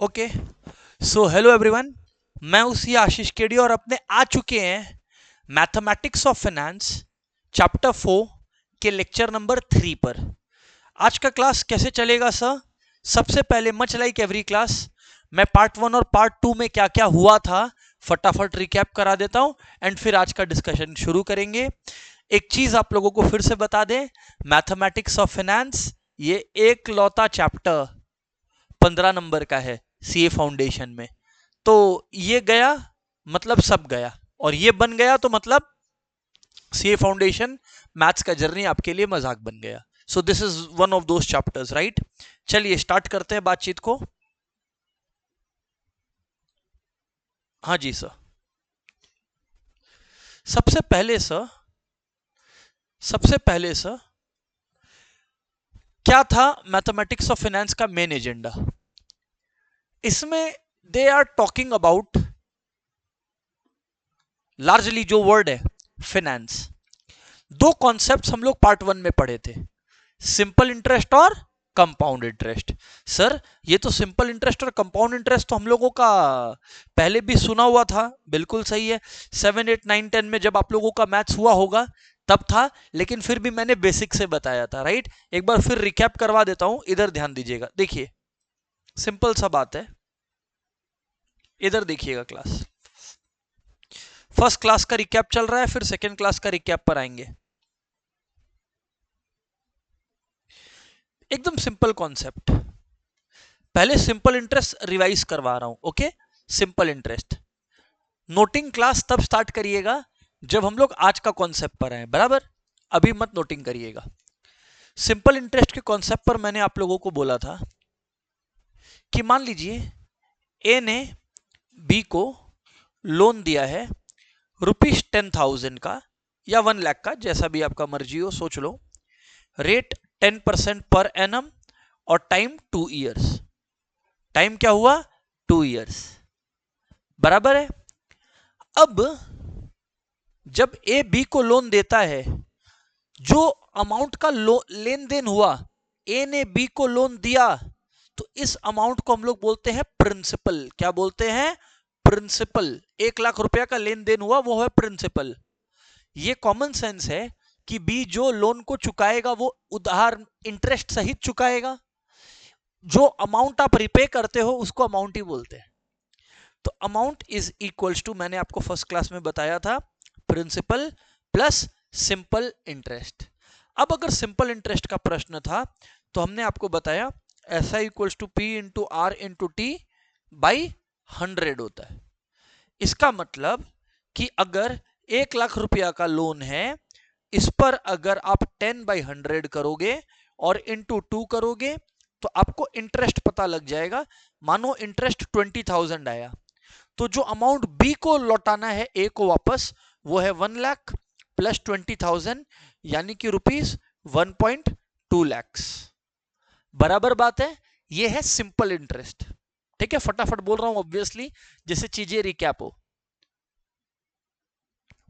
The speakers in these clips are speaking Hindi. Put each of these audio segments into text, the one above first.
ओके सो हेलो एवरीवन, मैं उसी आशीष केडी और अपने आ चुके हैं मैथमेटिक्स ऑफ फाइनेंस चैप्टर 4 के लेक्चर नंबर 3 पर। आज का क्लास कैसे चलेगा सर? सबसे पहले मच लाइक एवरी क्लास मैं पार्ट 1 और पार्ट 2 में क्या क्या हुआ था फटाफट रिकैप करा देता हूं एंड फिर आज का डिस्कशन शुरू करेंगे। एक चीज आप लोगों को फिर से बता दें, मैथमेटिक्स ऑफ फाइनेंस ये एक लौता चैप्टर 15 नंबर का है सीए फाउंडेशन में। तो ये गया मतलब सब गया, और ये बन गया तो मतलब सीए फाउंडेशन मैथ्स का जर्नी आपके लिए मजाक बन गया। So this is one of those chapters, right? चलिए स्टार्ट करते हैं बातचीत को। हाँ जी सर। सबसे पहले सर क्या था मैथमेटिक्स ऑफ फाइनेंस का मेन एजेंडा? इसमें they are talking about largely जो वर्ड है फाइनेंस। दो कॉन्सेप्ट्स हम लोग पार्ट 1 में पढ़े थे, सिंपल इंटरेस्ट और कंपाउंड इंटरेस्ट। सर ये तो सिंपल इंटरेस्ट और कंपाउंड इंटरेस्ट तो हम लोगों का पहले भी सुना हुआ था, बिल्कुल सही है। 7, 8, 9, 10 में जब आप लोगों का मैथ्स हुआ होगा तब था, लेकिन फिर भी मैंने बेसिक से बताया था, राइट? एक बार फिर रिकैप करवा देता हूं, इधर ध्यान दीजिएगा। देखिए सिंपल सा बात है, इधर देखिएगा। क्लास फर्स्ट क्लास का रिकैप चल रहा है, फिर सेकेंड क्लास का रिकैप पर आएंगे। एकदम सिंपल कॉन्सेप्ट। पहले सिंपल इंटरेस्ट रिवाइज करवा रहा हूं, okay? Simple interest noting class तब स्टार्ट करिएगा जब हम लोग आज का कॉन्सेप्ट पर आए, बराबर? अभी मत नोटिंग करिएगा। सिंपल इंटरेस्ट के कॉन्सेप्ट पर मैंने आप लोगों को बोला था कि मान लीजिए ए ने बी को लोन दिया है ₹10,000 का या 1 लाख का, जैसा भी आपका मर्जी हो, सोच लो। रेट 10% पर एनम और टाइम 2 इयर्स। टाइम क्या हुआ? 2 इयर्स, बराबर है। अब जब ए बी को लोन देता है, जो अमाउंट का लेन देन हुआ, ए ने बी को लोन दिया, तो इस अमाउंट को हम लोग बोलते हैं प्रिंसिपल। क्या बोलते हैं? प्रिंसिपल। 1 लाख रुपया का लेन देन हुआ, वो है प्रिंसिपल। ये कॉमन सेंस है कि बी जो लोन को चुकाएगा वो उधार इंटरेस्ट सहित चुकाएगा। जो अमाउंट आप रिपे करते हो उसको अमाउंट ही बोलते हैं। तो अमाउंट इज इक्वल्स टू, मैंने आपको फर्स्ट क्लास में बताया था, प्रिंसिपल प्लस सिंपल इंटरेस्ट। अब अगर सिंपल इंटरेस्ट का प्रश्न था तो हमने आपको बताया ऐसा equals to P into R into T by 100 होता है। इसका मतलब कि अगर 1 लाख रुपया का लोन है, इस पर अगर आप 10/100 करोगे और इंटू 2 करोगे तो आपको इंटरेस्ट पता लग जाएगा। मानो इंटरेस्ट 20,000 आया, तो जो अमाउंट बी को लौटाना है ए को वापस, वो है 1 लाख प्लस 20,000, यानी कि ₹1.2 लाख। बराबर बात है। ये है सिंपल इंटरेस्ट। ठीक है, फटाफट बोल रहा हूं ऑब्वियसली, जैसे चीजें रिकैप हो।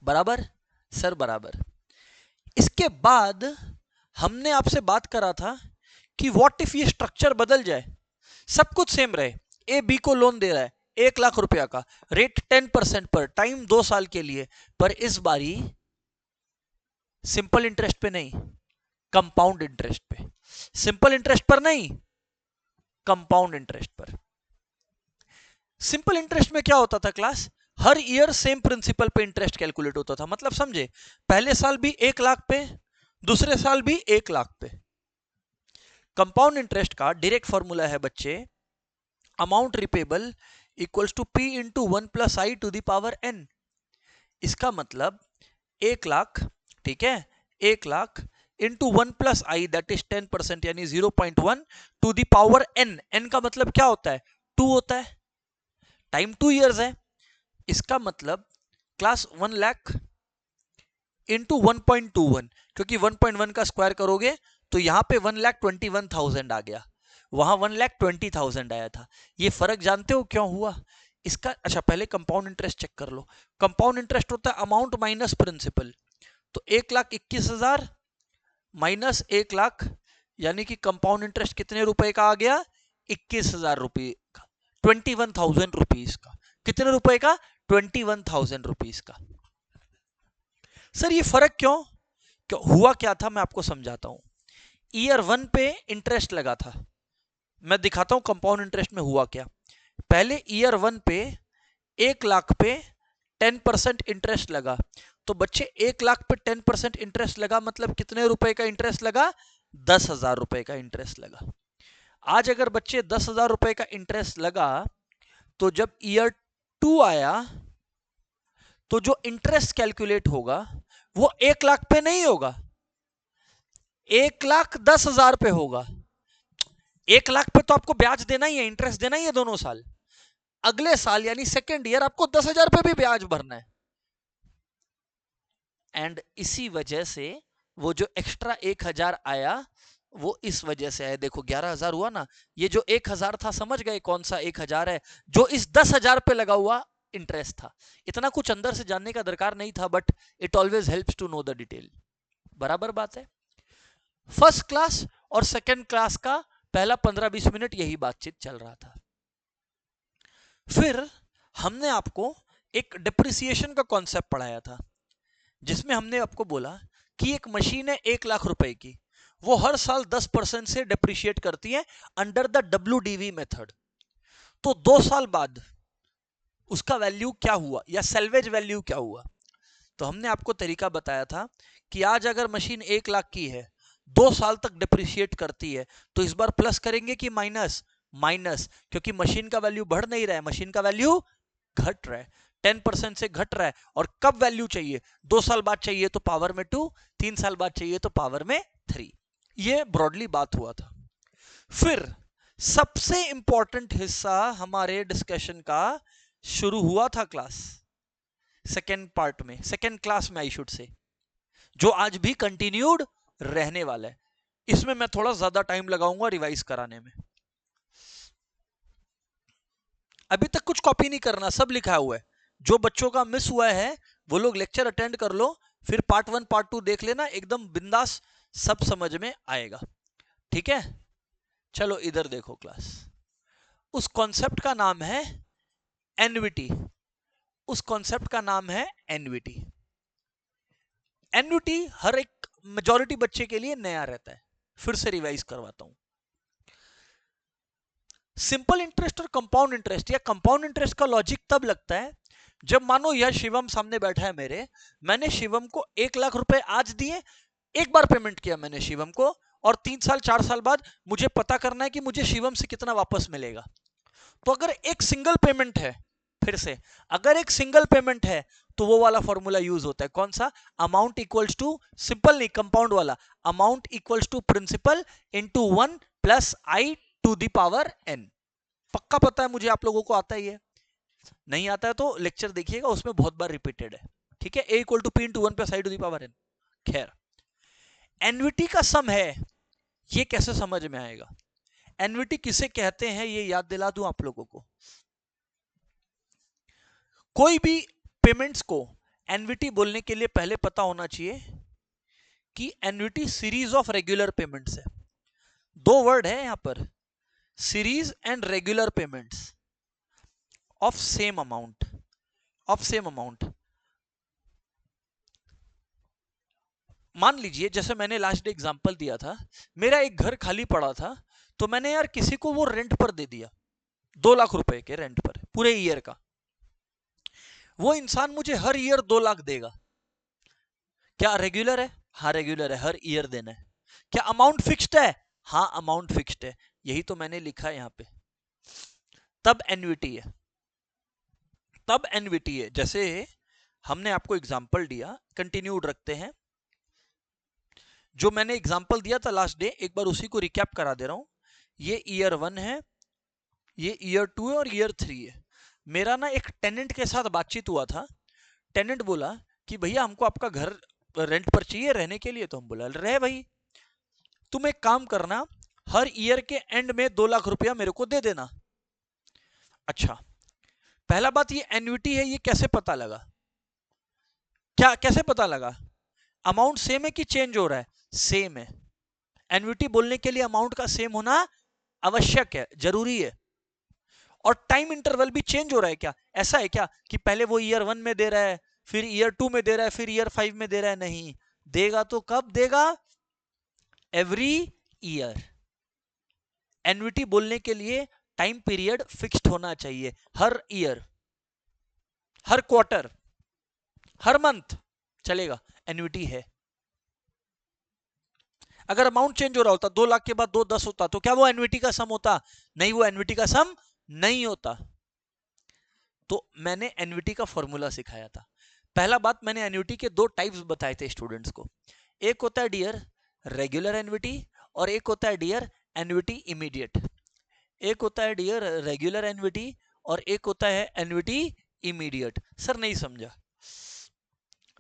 बराबर सर, बराबर। इसके बाद हमने आपसे बात करा था कि व्हाट इफ ये स्ट्रक्चर बदल जाए, सब कुछ सेम रहे, ए बी को लोन दे रहा है 1 लाख रुपया का, रेट 10% पर, टाइम 2 साल के लिए, पर इस बारी सिंपल इंटरेस्ट पे नहीं, कंपाउंड इंटरेस्ट पे। सिंपल इंटरेस्ट पर नहीं, कंपाउंड इंटरेस्ट पर। सिंपल इंटरेस्ट में क्या होता था क्लास? हर ईयर सेम प्रिंसिपल पे इंटरेस्ट कैलकुलेट होता था। मतलब समझे, पहले साल भी 1 लाख पे, दूसरे साल भी 1 लाख पे। कंपाउंड इंटरेस्ट का डायरेक्ट फॉर्मूला है बच्चे, amount repayable equals to P into 1 plus I to the power N. इसका मतलब 1 लाख, ठीक है, 1 lakh into 1 plus I that is 10%, यानी 0.1 to the power N. N का मतलब क्या होता है? 2 होता है। टाइम 2 इयर्स है। इसका मतलब क्लास 1 लाख इंटू 1.21, क्योंकि 1.1 का स्क्वायर करोगे तो यहां पे 1,21,000 आ गया, वहां 1,20,000 आया था। ये फर्क जानते हो क्यों हुआ इसका? अच्छा पहले कंपाउंड इंटरेस्ट चेक कर लो। कंपाउंड इंटरेस्ट होता है अमाउंट माइनस प्रिंसिपल। तो 1,21,000 माइनस 1 लाख, यानी कि कंपाउंड इंटरेस्ट कितने रुपए का आ गया? 21,000 रुपए का। 21,000 रुपीज का। कितने रुपए का? 21,000 रुपीज का। सर ये फर्क क्यों? हुआ क्या था मैं आपको समझाता हूं। ईयर 1 पे इंटरेस्ट लगा था, मैं दिखाता हूं कंपाउंड इंटरेस्ट में हुआ क्या। पहले ईयर 1 पे 1 लाख पे 10% इंटरेस्ट लगा, तो बच्चे 1 लाख पे 10% इंटरेस्ट लगा मतलब कितने रुपए का इंटरेस्ट लगा? 10,000 रुपए का इंटरेस्ट लगा। आज अगर बच्चे 10,000 रुपए का इंटरेस्ट लगा, तो जब ईयर 2 आया तो जो इंटरेस्ट कैलकुलेट होगा वो 1 लाख पे नहीं होगा, 1,10,000 पे होगा। 1 लाख पे तो आपको ब्याज देना ही है, इंटरेस्ट देना ही है दोनों साल। अगले साल यानी सेकेंड ईयर आपको 10,000 पे भी ब्याज भरना है। एंड इसी वजह से वो जो एक्स्ट्रा 1,000 आया वो इस वजह से है। देखो 11,000 हुआ ना, ये जो 1,000 था समझ गए कौन सा 1,000 है? जो इस 10,000 पे लगा हुआ इंटरेस्ट था। इतना कुछ अंदर से जानने का दरकार नहीं था, but it always helps to know the detail. बराबर बात है। फर्स्ट क्लास और सेकेंड क्लास का पहला 15-20 मिनट यही बातचीत चल रहा था। फिर हमने आपको एक डिप्रिसिएशन का कॉन्सेप्ट पढ़ाया था, जिसमें हमने आपको बोला कि एक मशीन है 1 लाख रुपए की, वो हर साल 10% से डिप्रिशिएट करती है अंडर द WDV मेथड। तो 2 साल बाद उसका वैल्यू क्या हुआ या सेल्वेज वैल्यू क्या हुआ? तो हमने आपको तरीका बताया था कि आज अगर मशीन 1 लाख की है, 2 साल तक डिप्रिशिएट करती है, तो इस बार प्लस करेंगे कि माइनस? माइनस, क्योंकि मशीन का वैल्यू बढ़ नहीं रहा है, मशीन का वैल्यू घट रहा है, 10% से घट रहा है। और कब वैल्यू चाहिए? 2 साल बाद चाहिए तो पावर में 2, 3 साल बाद चाहिए तो पावर में 3। ये ब्रॉडली बात हुआ था। फिर सबसे इंपॉर्टेंट हिस्सा हमारे डिस्कशन का शुरू हुआ था क्लास सेकेंड पार्ट में, सेकेंड क्लास में आई शुड से, जो आज भी कंटिन्यूड रहने वाला है। इसमें मैं थोड़ा ज्यादा टाइम लगाऊंगा रिवाइज कराने में। अभी तक कुछ कॉपी नहीं करना, सब लिखा हुआ है। जो बच्चों का मिस हुआ है वो लोग लेक्चर अटेंड कर लो, फिर पार्ट 1 पार्ट 2 देख लेना, एकदम बिंदास सब समझ में आएगा। ठीक है, चलो इधर देखो क्लास। उस कॉन्सेप्ट का नाम है एन्युटी। उस कॉन्सेप्ट का नाम है एन्युटी। एन्युटी हर एक मेजॉरिटी बच्चे के लिए नया रहता है, फिर से रिवाइज करवाता हूं। सिंपल इंटरेस्ट और कंपाउंड इंटरेस्ट या कंपाउंड इंटरेस्ट का लॉजिक तब लगता है जब मानो यह शिवम सामने बैठा है मेरे, मैंने शिवम को 1 लाख रुपए आज दिए, एक बार पेमेंट किया मैंने शिवम को, और 3 साल 4 साल बाद मुझे पता करना है कि मुझे शिवम से कितना वापस मिलेगा। तो अगर एक सिंगल पेमेंट है, फिर से अगर एक सिंगल पेमेंट है तो वो वाला फॉर्मूला यूज होता है, कौन सा? अमाउंट इक्वल्स टू, सिंपल नहीं कंपाउंड वाला, amount equals to principal into 1 plus I to the power n। पक्का पता है मुझे, आप लोगों को आता ही है, नहीं आता है तो लेक्चर देखिएगा, उसमें बहुत बार रिपीटेड है। ठीक है, a equal to P into 1 plus I to the power n। खैर, एनविटी का सम है, ये कैसे समझ में आएगा? एनविटी किसे कहते हैं ये याद दिला दूं आप लोगों को। कोई भी पेमेंट्स को एनविटी बोलने के लिए पहले पता होना चाहिए कि एनविटी सीरीज ऑफ रेगुलर पेमेंट्स है। दो वर्ड है यहां पर, series and regular payments of same amount, of same amount. मान लीजिए जैसे मैंने लास्ट डे एग्जांपल दिया था, मेरा एक घर खाली पड़ा था, तो मैंने यार किसी को वो रेंट पर दे दिया, 2 लाख रुपए के रेंट पर पूरे ईयर का। वो इंसान मुझे हर ईयर 2 लाख देगा। क्या रेगुलर है? हाँ रेगुलर है, हर ईयर देना है। क्या अमाउंट फिक्स्ड है? हाँ अमाउंट फिक्स्ड है, यही तो मैंने लिखा है यहां पे। तब एन्युटी है, तब एन्युटी है। जैसे हमने आपको एग्जांपल दिया, कंटिन्यूड रखते हैं। जो मैंने एग्जांपल दिया था लास्ट डे, एक बार उसी को रिकैप करा दे रहा हूं। ये ईयर 1 है, ये ईयर 2 है और ईयर 3 है। मेरा ना एक टेनेंट के साथ बातचीत हुआ था। टेनेंट बोला कि भैया हमको आपका घर रेंट पर चाहिए रहने के लिए। तो हम बोला रहे भाई, तुम एक काम करना, हर ईयर के एंड में 2 लाख रुपया मेरे को दे देना। अच्छा, पहला बात ये एन्युटी है, ये कैसे पता लगा? क्या कैसे पता लगा? अमाउंट सेम है कि चेंज हो रहा है? सेम है। एन्युटी बोलने के लिए अमाउंट का सेम होना आवश्यक है, जरूरी है। और टाइम इंटरवल भी चेंज हो रहा है क्या? ऐसा है क्या कि पहले वो ईयर 1 में दे रहा है, फिर ईयर 2 में दे रहा है, फिर ईयर 5 में दे रहा है? नहीं, देगा तो कब देगा? Every year. एन्युटी बोलने के लिए टाइम पीरियड फिक्स्ड होना चाहिए, हर ईयर, हर क्वार्टर, हर मंथ चलेगा, एन्युटी है। अगर अमाउंट चेंज हो रहा होता, 2 लाख के बाद 2 10 होता, तो क्या वो एन्युटी का सम होता? नहीं, वो एन्युटी का सम नहीं होता। तो मैंने एन्युटी का फॉर्मूला सिखाया था। पहला बात, मैंने एन्युटी के 2 टाइप्स बताए थे स्टूडेंट्स को। एक होता है डियर रेगुलर एन्युटी, और एक होता है डियर एन्युटी इमीडिएट। एक होता है डियर रेगुलर एन्युटी, और एक होता है एन्युटी इमीडिएट। सर नहीं समझा,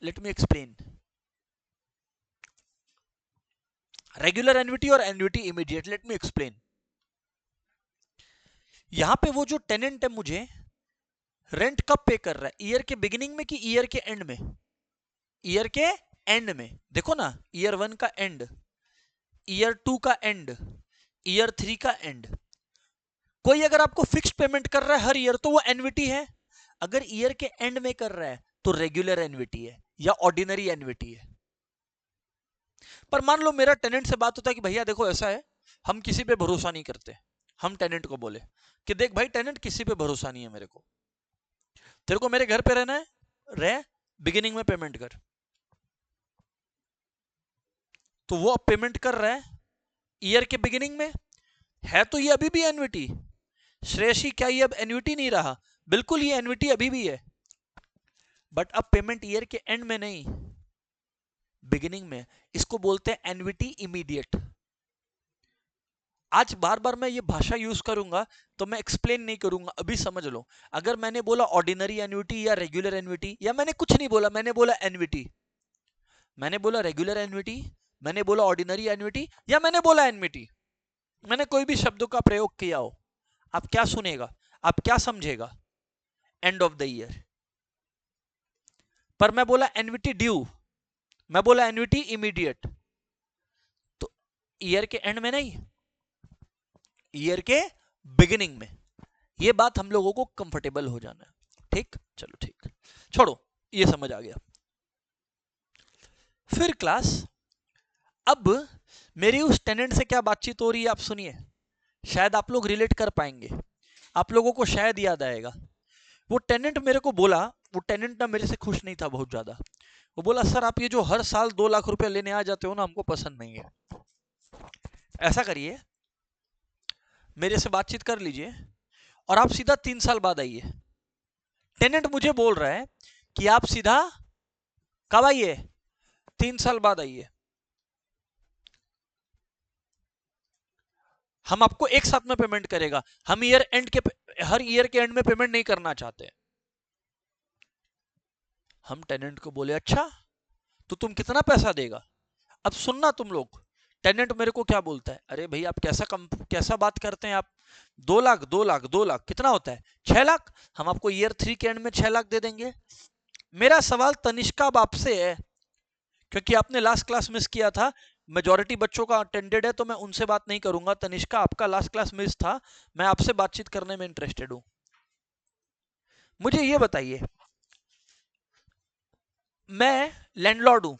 let me explain. Regular annuity और annuity immediate, let me explain. यहां पे वो जो टेनेंट है मुझे रेंट कब पे कर रहा है? ईयर के बिगिनिंग में कि ईयर के एंड में? ईयर के एंड में। देखो ना, ईयर 1 का एंड, ईयर 2 का एंड, ईयर 3 का एंड। कोई अगर आपको फिक्स्ड पेमेंट कर रहा है हर ईयर, तो वो एन्युटी है। अगर ईयर के एंड में कर रहा है तो रेगुलर एन्युटी है या ऑर्डिनरी एन्युटी है। पर मान लो मेरा टेनेंट से बात होता है कि भैया देखो ऐसा है, हम किसी पे भरोसा नहीं करते। हम टेनेंट को बोले कि देख भाई टेनेंट, किसी पे भरोसा नहीं है मेरे को, तेरे को मेरे घर पे रहना है, रह, बिगिनिंग में पेमेंट कर। तो वो अब पेमेंट कर रहा है ईयर के बिगिनिंग में, है तो ये अभी भी एन्युटी। श्रेयसी, क्या ये अब एन्युटी नहीं रहा? बिल्कुल, ये एन्युटी अभी भी है, बट अब पेमेंट ईयर के एंड में नहीं, बिगिनिंग में। इसको बोलते हैं एन्युटी इमीडिएट। आज बार बार मैं ये भाषा यूज करूंगा तो मैं एक्सप्लेन नहीं करूंगा, अभी समझ लो। अगर मैंने बोला ऑर्डिनरी एन्युटी या रेगुलर एन्युटी, या मैंने कुछ नहीं बोला, मैंने बोला एन्युटी, मैंने बोला रेगुलर एन्युटी, मैंने बोला ऑर्डिनरी एन्युटी, या मैंने बोला एन्युटी, मैंने कोई भी शब्दों का प्रयोग किया हो, आप क्या सुनेगा, आप क्या समझेगा? End of the year. पर मैं बोला एन्युटी ड्यू, मैं बोला एन्युटी इमीडिएट, तो ईयर के एंड में नहीं, ईयर के बिगिनिंग में। ये बात हम लोगों को कंफर्टेबल हो जाना है। ठीक, चलो ठीक, छोड़ो, ये समझ आ गया। फिर क्लास, अब मेरी उस टेनेंट से क्या बातचीत हो रही है आप सुनिए, शायद आप लोग रिलेट कर पाएंगे, आप लोगों को शायद याद आएगा। वो टेनेंट मेरे को बोला, वो टेनेंट ना मेरे से खुश नहीं था बहुत ज्यादा। वो बोला सर आप ये जो हर साल 2 लाख रुपए लेने आ जाते हो ना, हमको पसंद नहीं है। ऐसा करिए, मेरे से बातचीत कर लीजिए और आप सीधा 3 साल बाद आइए। टेनेंट मुझे बोल रहा है कि आप सीधा कब आइए? 3 साल बाद आइए, हम आपको एक साथ में पेमेंट करेगा। हम ईयर एंड के, हर ईयर के एंड में पेमेंट नहीं करना चाहते। हम टेनेंट को बोले अच्छा, तो तुम कितना पैसा देगा? अब सुनना तुम लोग, टेनेंट मेरे को क्या बोलता है, अरे भाई आप कैसा बात करते हैं आप, 2 लाख 2 लाख 2 लाख कितना होता है? 6 लाख। हम आपको ईयर 3 के एंड में 6 लाख दे देंगे। मेरा सवाल तनिष्का बाप से है, क्योंकि आपने लास्ट क्लास मिस किया था, मेजॉरिटी बच्चों का अटेंडेड है, तो मैं उनसे बात नहीं करूंगा। तनिष्का, आपका लास्ट क्लास मिस था, मैं आपसे बातचीत करने में इंटरेस्टेड हूं। मुझे ये बताइए, मैं लैंडलॉर्ड हूं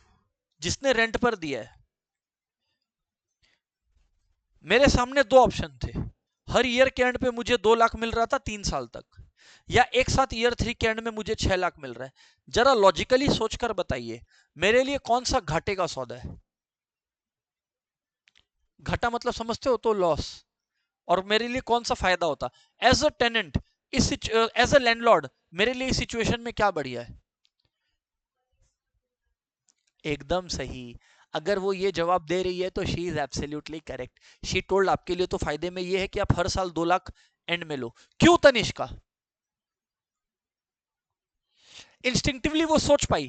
जिसने रेंट पर दिया है, मेरे सामने 2 ऑप्शन थे। हर ईयर के एंड पे मुझे 2 लाख मिल रहा था 3 साल तक, या एक साथ ईयर 3 के एंड में मुझे 6 लाख मिल रहा है। जरा लॉजिकली सोचकर बताइए, मेरे लिए कौन सा घाटे का सौदा है? घाटा मतलब समझते हो तो लॉस, और मेरे लिए कौन सा फायदा होता? As a tenant, as a landlord, मेरे लिए इस सिचुएशन में क्या बढ़िया है? एकदम सही। अगर वो ये जवाब दे रही है तो she is absolutely correct. She told, आपके लिए तो फायदे में ये है कि आप हर साल 2 लाख एंड में लो। क्यों तनिष्का? इंस्टिंक्टिवली वो सोच पाई,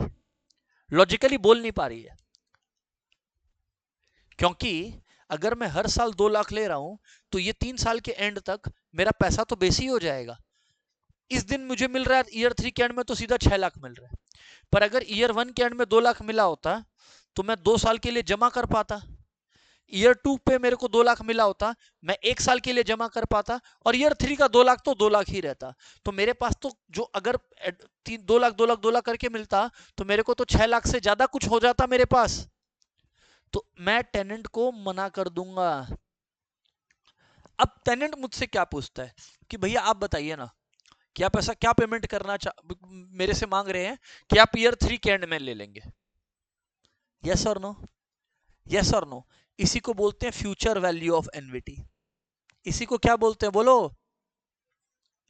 लॉजिकली बोल नहीं पा रही है, क्योंकि अगर मैं हर साल 2 लाख ले रहा हूं तो ये 3 साल के एंड तक मेरा पैसा तो बेसी हो जाएगा। इस दिन मुझे मिल रहा है ईयर 3 के एंड में तो सीधा 6 लाख मिल रहा है, पर अगर ईयर 1 के एंड में 2 लाख मिला होता तो मैं 2 साल के लिए जमा कर पाता। ईयर 2 पे मेरे को 2 लाख मिला होता, मैं 1 साल के लिए जमा कर पाता, और ईयर 3 का 2 लाख तो 2 लाख ही रहता। तो मेरे पास तो जो अगर 2 लाख 2 लाख 2 लाख करके मिलता, तो मेरे को तो 6 लाख से ज्यादा कुछ हो जाता मेरे पास। तो मैं टेनेंट को मना कर दूंगा। अब टेनेंट मुझसे क्या पूछता है कि भैया आप बताइए ना कि आप ऐसा क्या पेमेंट करना मेरे से मांग रहे हैं कि आप ईयर 3 के एंड में ले लेंगे। यस और नो? यस और नो? इसी को बोलते हैं फ्यूचर वैल्यू ऑफ एनविटी। इसी को क्या बोलते हैं बोलो?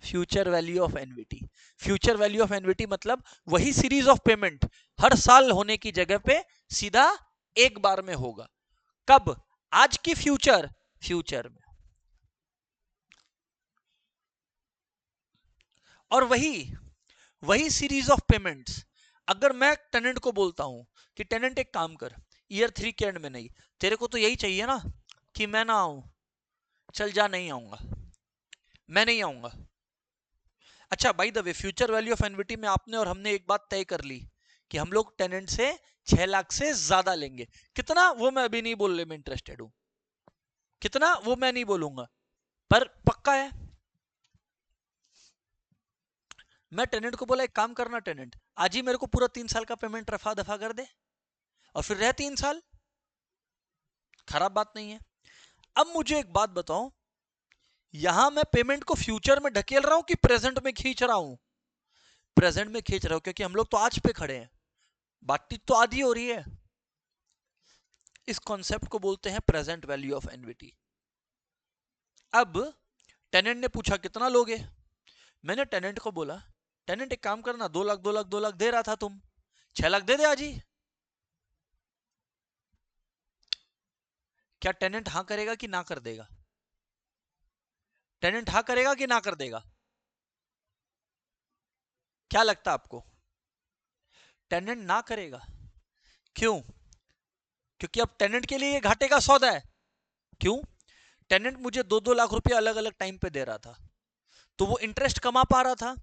Future value of एनविटी। Future value of एनविटी मतलब वही सीरीज ऑफ पेमेंट हर साल होने की जगह पे सीधा एक बार में होगा। कब? आज की फ्यूचर फ्यूचर में। और वही सीरीज ऑफ पेमेंट्स अगर मैं टेनेंट को बोलता हूं कि टेनेंट एक काम कर, ईयर 3 के एंड में नहीं, तेरे को तो यही चाहिए ना कि मैं ना आऊं, चल जा, नहीं आऊंगा, मैं नहीं आऊंगा। अच्छा by the way, future value of एनविटी में आपने और हमने एक बात तय कर ली कि हम लोग टेनेंट से 6 लाख से ज्यादा लेंगे। कितना वो मैं अभी नहीं बोलने में इंटरेस्टेड हूं, कितना वो मैं नहीं बोलूंगा, पर पक्का है। मैं टेनेंट को बोला एक काम करना टेनेंट, आज ही मेरे को पूरा 3 साल का पेमेंट रफा दफा कर दे और फिर रह 3 साल। खराब बात नहीं है। अब मुझे एक बात बताओ, यहां मैं पेमेंट को फ्यूचर में ढकेल रहा हूं कि प्रेजेंट में खींच रहा हूं? प्रेजेंट में खींच रहा हूं, क्योंकि हम लोग तो आज पे खड़े हैं, बातचीत तो आधी हो रही है। इस कॉन्सेप्ट को बोलते हैं प्रेजेंट वैल्यू ऑफ एनविटी। अब टेनेंट ने पूछा कितना लोगे? मैंने टेनेंट को बोला टेनेंट एक काम करना, 2 लाख 2 लाख 2 लाख दे रहा था तुम, 6 लाख दे दे आज ही। क्या टेनेंट हां करेगा कि ना कर देगा? टेनेंट हां करेगा कि ना कर देगा? क्या लगता है आपको? टेनेंट ना करेगा। क्यों? क्योंकि अब टेनेंट के लिए ये घाटे का सौदा है। क्यों? टेनेंट मुझे 2-2 लाख रुपया अलग अलग टाइम पे दे रहा था, तो वो इंटरेस्ट कमा पा रहा था।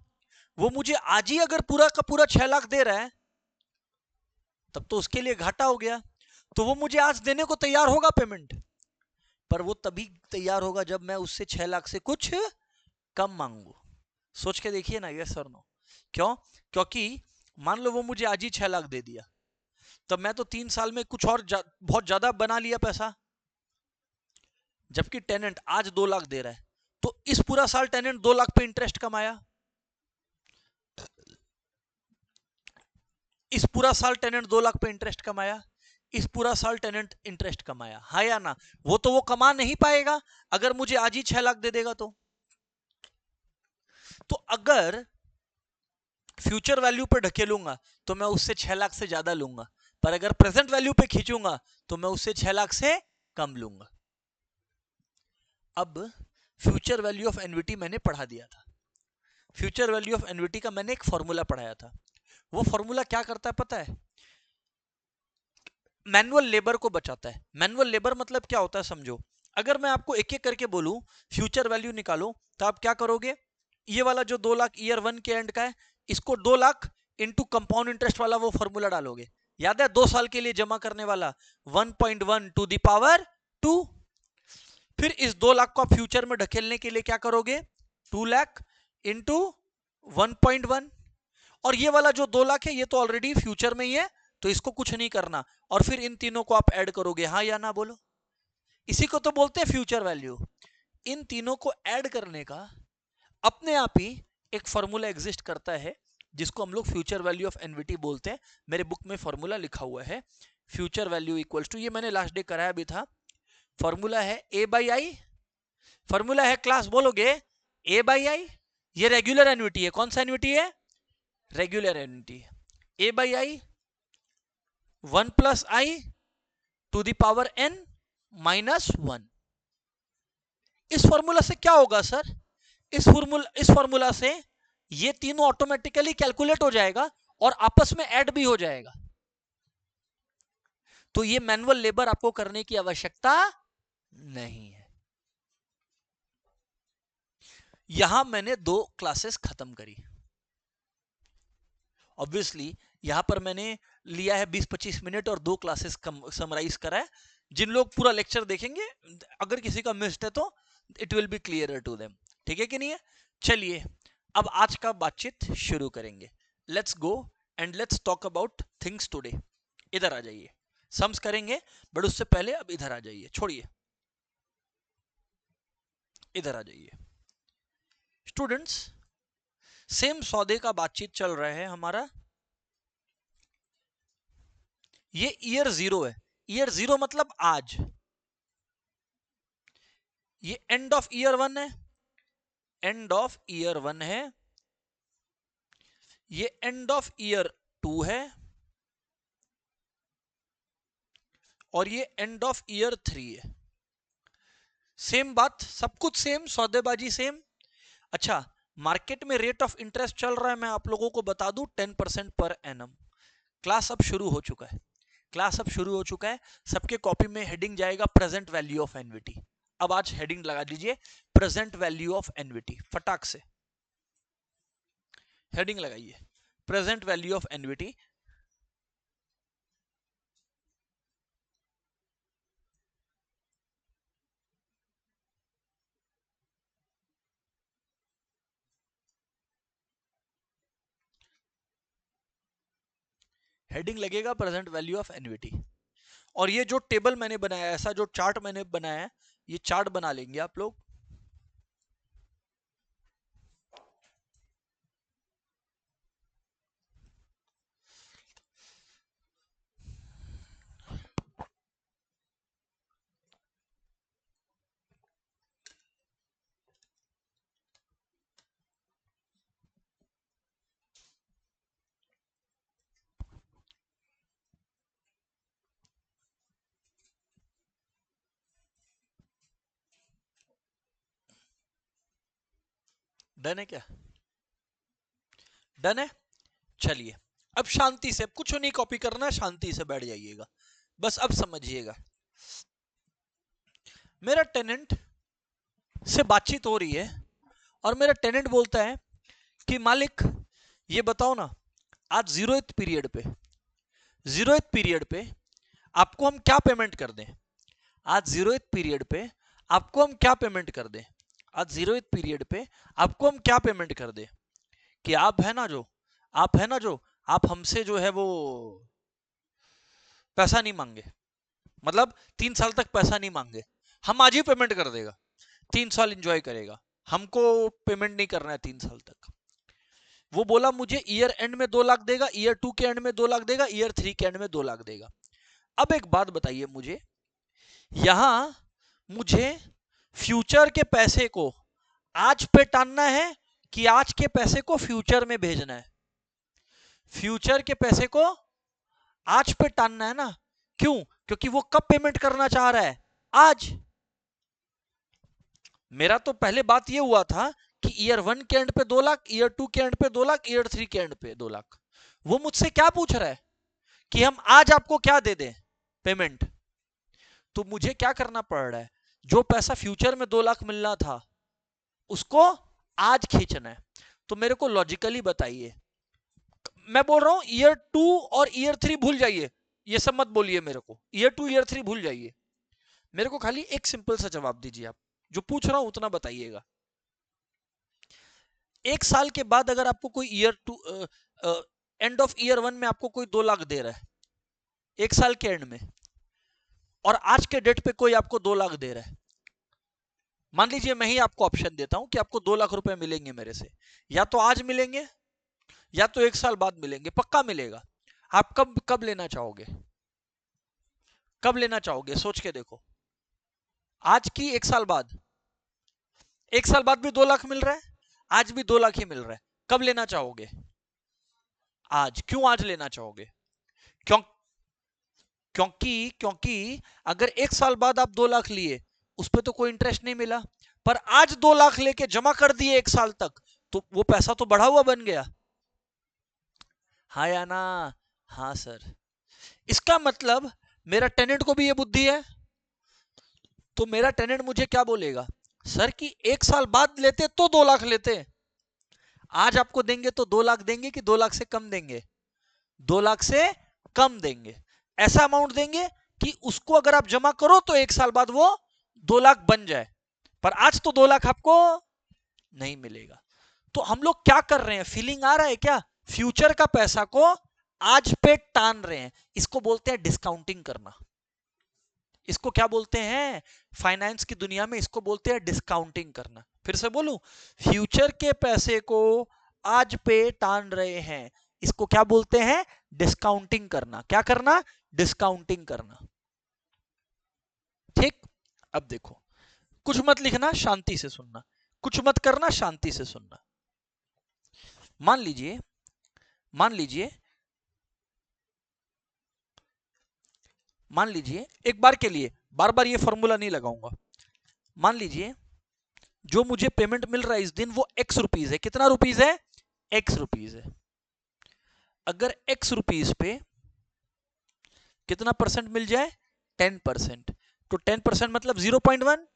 वो मुझे आज ही अगर पूरा का पूरा 6 लाख दे रहा है, तब तो उसके लिए घाटा हो गया। तो वो मुझे आज देने को तैयार होगा पेमेंट, पर वो तभी तैयार होगा जब मैं उससे 6 लाख से कुछ कम मांगू। सोच के देखिए ना, यस और नो? क्यों? क्योंकि मान लो वो मुझे आज ही 6 लाख दे दिया, तब मैं तो 3 साल में कुछ और बहुत ज्यादा बना लिया पैसा। जबकि टेनेंट आज 2 लाख दे रहा है, तो इस पूरा साल टेनेंट 2 लाख पे इंटरेस्ट कमाया, इस पूरा साल टेनेंट 2 लाख पे इंटरेस्ट कमाया, इस पूरा साल टेनेंट इंटरेस्ट कमाया, हाँ या ना? वो तो वो कमा नहीं पाएगा अगर मुझे आज ही 6 लाख दे देगा तो अगर फ्यूचर वैल्यू पे ढकेलूंगा तो मैं उससे 6 लाख से ज्यादा लूंगा, पर अगर प्रेजेंट वैल्यू पे खींचूंगा तो मैं उससे 6 लाख से कम लूंगा। अब फ्यूचर वैल्यू ऑफ एनविटी मैंने पढ़ा दिया था। फ्यूचर वैल्यू ऑफ एनविटी का मैंने एक फॉर्मूला पढ़ाया था। वो फॉर्मूला क्या करता है पता है? मैनुअल लेबर को बचाता है। मैनुअल लेबर मतलब क्या होता है समझो। अगर मैं आपको एक एक करके बोलूं फ्यूचर वैल्यू निकालो, तो आप क्या करोगे? ये वाला जो 2 लाख ईयर 1 के एंड का है, इसको 2 लाख इंटू कंपाउंड इंटरेस्ट वाला वो फॉर्मूला डालोगे। याद है 2 साल के लिए जमा करने वाला, 1.1 टू द पावर 2। फिर इस 2 लाख को आप फ्यूचर में ढकेलने के लिए क्या करोगे? 2 लाख इंटू 1.1। और ये वाला जो 2 लाख है ये तो ऑलरेडी फ्यूचर में ही है, तो इसको कुछ नहीं करना, और फिर इन तीनों को आप ऐड करोगे, हाँ या ना बोलो? इसी को तो बोलते हैं फ्यूचर वैल्यू। इन तीनों को ऐड करने का अपने आप ही एक फॉर्मूला एग्जिस्ट करता है, जिसको हम लोग फ्यूचर वैल्यू ऑफ एनविटी बोलते हैं। मेरे बुक में फॉर्मूला लिखा हुआ है, फ्यूचर वैल्यू इक्वल्स टू, ये मैंने लास्ट डे कराया भी था। फॉर्मूला है ए बाई आई। फॉर्मूला है क्लास, बोलोगे? ए बाई आई। ये रेगुलर एन्युटी है। कौन सा एन्युटी है? रेगुलर एन्युटी है। A by I 1 plus I to the power N minus 1। इस फॉर्मूला से क्या होगा सर? इस फॉर्मूला से ये तीनों ऑटोमेटिकली कैलकुलेट हो जाएगा और आपस में ऐड भी हो जाएगा। तो ये मैनुअल लेबर आपको करने की आवश्यकता नहीं है। यहां मैंने 2 क्लासेस खत्म करी। ऑब्वियसली यहां पर मैंने लिया है 20-25 मिनट और 2 क्लासेस समराइज करा है। जिन लोग पूरा लेक्चर देखेंगे, अगर किसी का मिस्ड है तो it will be clear to them. ठीक है कि नहीं है? चलिए अब आज का बातचीत शुरू करेंगे। Let's go and let's talk about things today. इधर आ जाइए, सम्स करेंगे, बट उससे पहले अब इधर आ जाइए, छोड़िए, इधर आ जाइए। स्टूडेंट्स, सेम सौदे का बातचीत चल रहा है हमारा। ये ईयर 0 है। ईयर 0 मतलब आज। ये एंड ऑफ ईयर 1 है, एंड ऑफ ईयर 1 है। ये एंड ऑफ ईयर 2 है, और ये एंड ऑफ ईयर 3 है। सेम बात, सब कुछ सेम, सौदेबाजी सेम। अच्छा, मार्केट में रेट ऑफ इंटरेस्ट चल रहा है, मैं आप लोगों को बता दूं 10% पर एनम। क्लास अब शुरू हो चुका है, क्लास अब शुरू हो चुका है। सबके कॉपी में हेडिंग जाएगा प्रेजेंट वैल्यू ऑफ एनवीटी। अब आज हेडिंग लगा दीजिए प्रेजेंट वैल्यू ऑफ एनवीटी, फटाक से हेडिंग लगाइए present value of NVT. Heading लगेगा प्रेजेंट वैल्यू ऑफ एनवीटी। और ये जो टेबल मैंने बनाया, ऐसा जो चार्ट मैंने बनाया है, ये चार्ट बना लेंगे आप लोग। डन है क्या? डन है। चलिए अब शांति से, कुछ नहीं कॉपी करना, शांति से बैठ जाइएगा। बस अब समझिएगा, मेरा टेनेंट से बातचीत हो रही है और मेरा टेनेंट बोलता है कि मालिक ये बताओ ना, आज जीरोथ पीरियड पे, जीरोथ पीरियड पे आपको हम क्या पेमेंट कर दें? आज जीरोथ पीरियड पे आपको हम क्या पेमेंट कर दें? आज जीरोथ पीरियड पे आपको हम क्या पेमेंट कर दें? कि आप है ना जो, आप है ना जो, आप हमसे जो है वो पैसा नहीं मांगे, मतलब 3 साल तक पैसा नहीं मांगे, हम आज ही पेमेंट कर देगा, 3 साल एंजॉय करेगा, हमको पेमेंट नहीं करना है 3 साल तक। वो बोला मुझे ईयर एंड में 2 लाख देगा, ईयर 2 के एंड में 2 लाख देगा, ईयर 3 के एंड में 2 लाख देगा। अब एक बात बताइए मुझे, यहां मुझे फ्यूचर के पैसे को आज पे टानना है कि आज के पैसे को फ्यूचर में भेजना है? फ्यूचर के पैसे को आज पे टानना है ना। क्यों? क्योंकि वो कब पेमेंट करना चाह रहा है? आज। मेरा तो पहले बात ये हुआ था कि ईयर 1 के एंड पे 2 लाख, ईयर 2 के एंड पे 2 लाख, ईयर 3 के एंड पे 2 लाख। वो मुझसे क्या पूछ रहा है कि हम आज आपको क्या दे दें पेमेंट? तो मुझे क्या करना पड़ रहा है, जो पैसा फ्यूचर में 2 लाख मिलना था उसको आज खींचना है। तो मेरे को लॉजिकली बताइए, मैं बोल रहा हूं ईयर 2 और ईयर 3 भूल जाइए, ये सब मत बोलिए मेरे को, ईयर 2 ईयर 3 भूल जाइए। मेरे को खाली एक सिंपल सा जवाब दीजिए, आप जो पूछ रहा हूं उतना बताइएगा। 1 साल के बाद अगर आपको कोई ईयर 2, एंड ऑफ ईयर 1 में आपको कोई 2 लाख दे रहा है 1 साल के एंड में, और आज के डेट पे कोई आपको 2 लाख दे रहा है, मान लीजिए मैं ही आपको ऑप्शन देता हूं कि आपको 2 लाख रुपए मिलेंगे मेरे से, या तो आज मिलेंगे या तो 1 साल बाद मिलेंगे, पक्का मिलेगा। आप कब कब लेना चाहोगे? कब लेना चाहोगे सोच के देखो। आज की 1 साल बाद? 1 साल बाद भी 2 लाख मिल रहा है, आज भी 2 लाख ही मिल रहा है, कब लेना चाहोगे? आज। क्यों आज लेना चाहोगे? क्यों? क्योंकि क्योंकि अगर 1 साल बाद आप 2 लाख लिए, उस पर तो कोई इंटरेस्ट नहीं मिला, पर आज 2 लाख लेके जमा कर दिए 1 साल तक, तो वो पैसा तो बढ़ा हुआ बन गया। हाँ या ना? हाँ सर। इसका मतलब मेरा टेनेंट को भी ये बुद्धि है, तो मेरा टेनेंट मुझे क्या बोलेगा, सर कि 1 साल बाद लेते तो 2 लाख लेते, आज आपको देंगे तो 2 लाख देंगे कि 2 लाख से कम देंगे? 2 लाख से कम देंगे। ऐसा अमाउंट देंगे कि उसको अगर आप जमा करो तो 1 साल बाद वो 2 लाख बन जाए, पर आज तो 2 लाख आपको नहीं मिलेगा। तो हम लोग क्या कर रहे हैं, फीलिंग आ रहा है क्या, फ्यूचर का पैसा को आज पे टान रहे हैं। इसको बोलते हैं डिस्काउंटिंग करना। इसको क्या बोलते हैं, फाइनेंस की दुनिया में इसको बोलते हैं डिस्काउंटिंग करना। फिर से बोलूं, फ्यूचर के पैसे को आज पे टान रहे हैं, इसको क्या बोलते हैं, डिस्काउंटिंग करना। क्या करना, डिस्काउंटिंग करना। ठीक, अब देखो, कुछ मत लिखना, शांति से सुनना, कुछ मत करना, शांति से सुनना। मान लीजिए, मान लीजिए, मान लीजिए, एक बार के लिए, बार बार ये फॉर्मूला नहीं लगाऊंगा। मान लीजिए जो मुझे पेमेंट मिल रहा है इस दिन वो एक्स रुपीज है। कितना रुपीज है, एक्स रुपीज है। अगर एक्स रुपीज पे कितना परसेंट मिल जाए, 10%, तो 10% मतलब 0.1।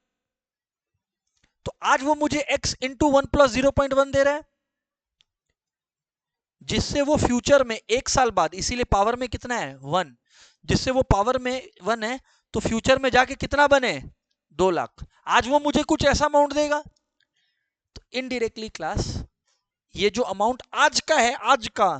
तो आज वो मुझे x इंटू 1 प्लस 0.1 दे रहा है, जिससे वो फ्यूचर में 1 साल बाद, इसीलिए पावर में कितना है, 1, जिससे वो पावर में 1 है, तो फ्यूचर में जाके कितना बने, 2 लाख। आज वो मुझे कुछ ऐसा अमाउंट देगा। तो इनडायरेक्टली क्लास, ये जो अमाउंट आज का है, आज का,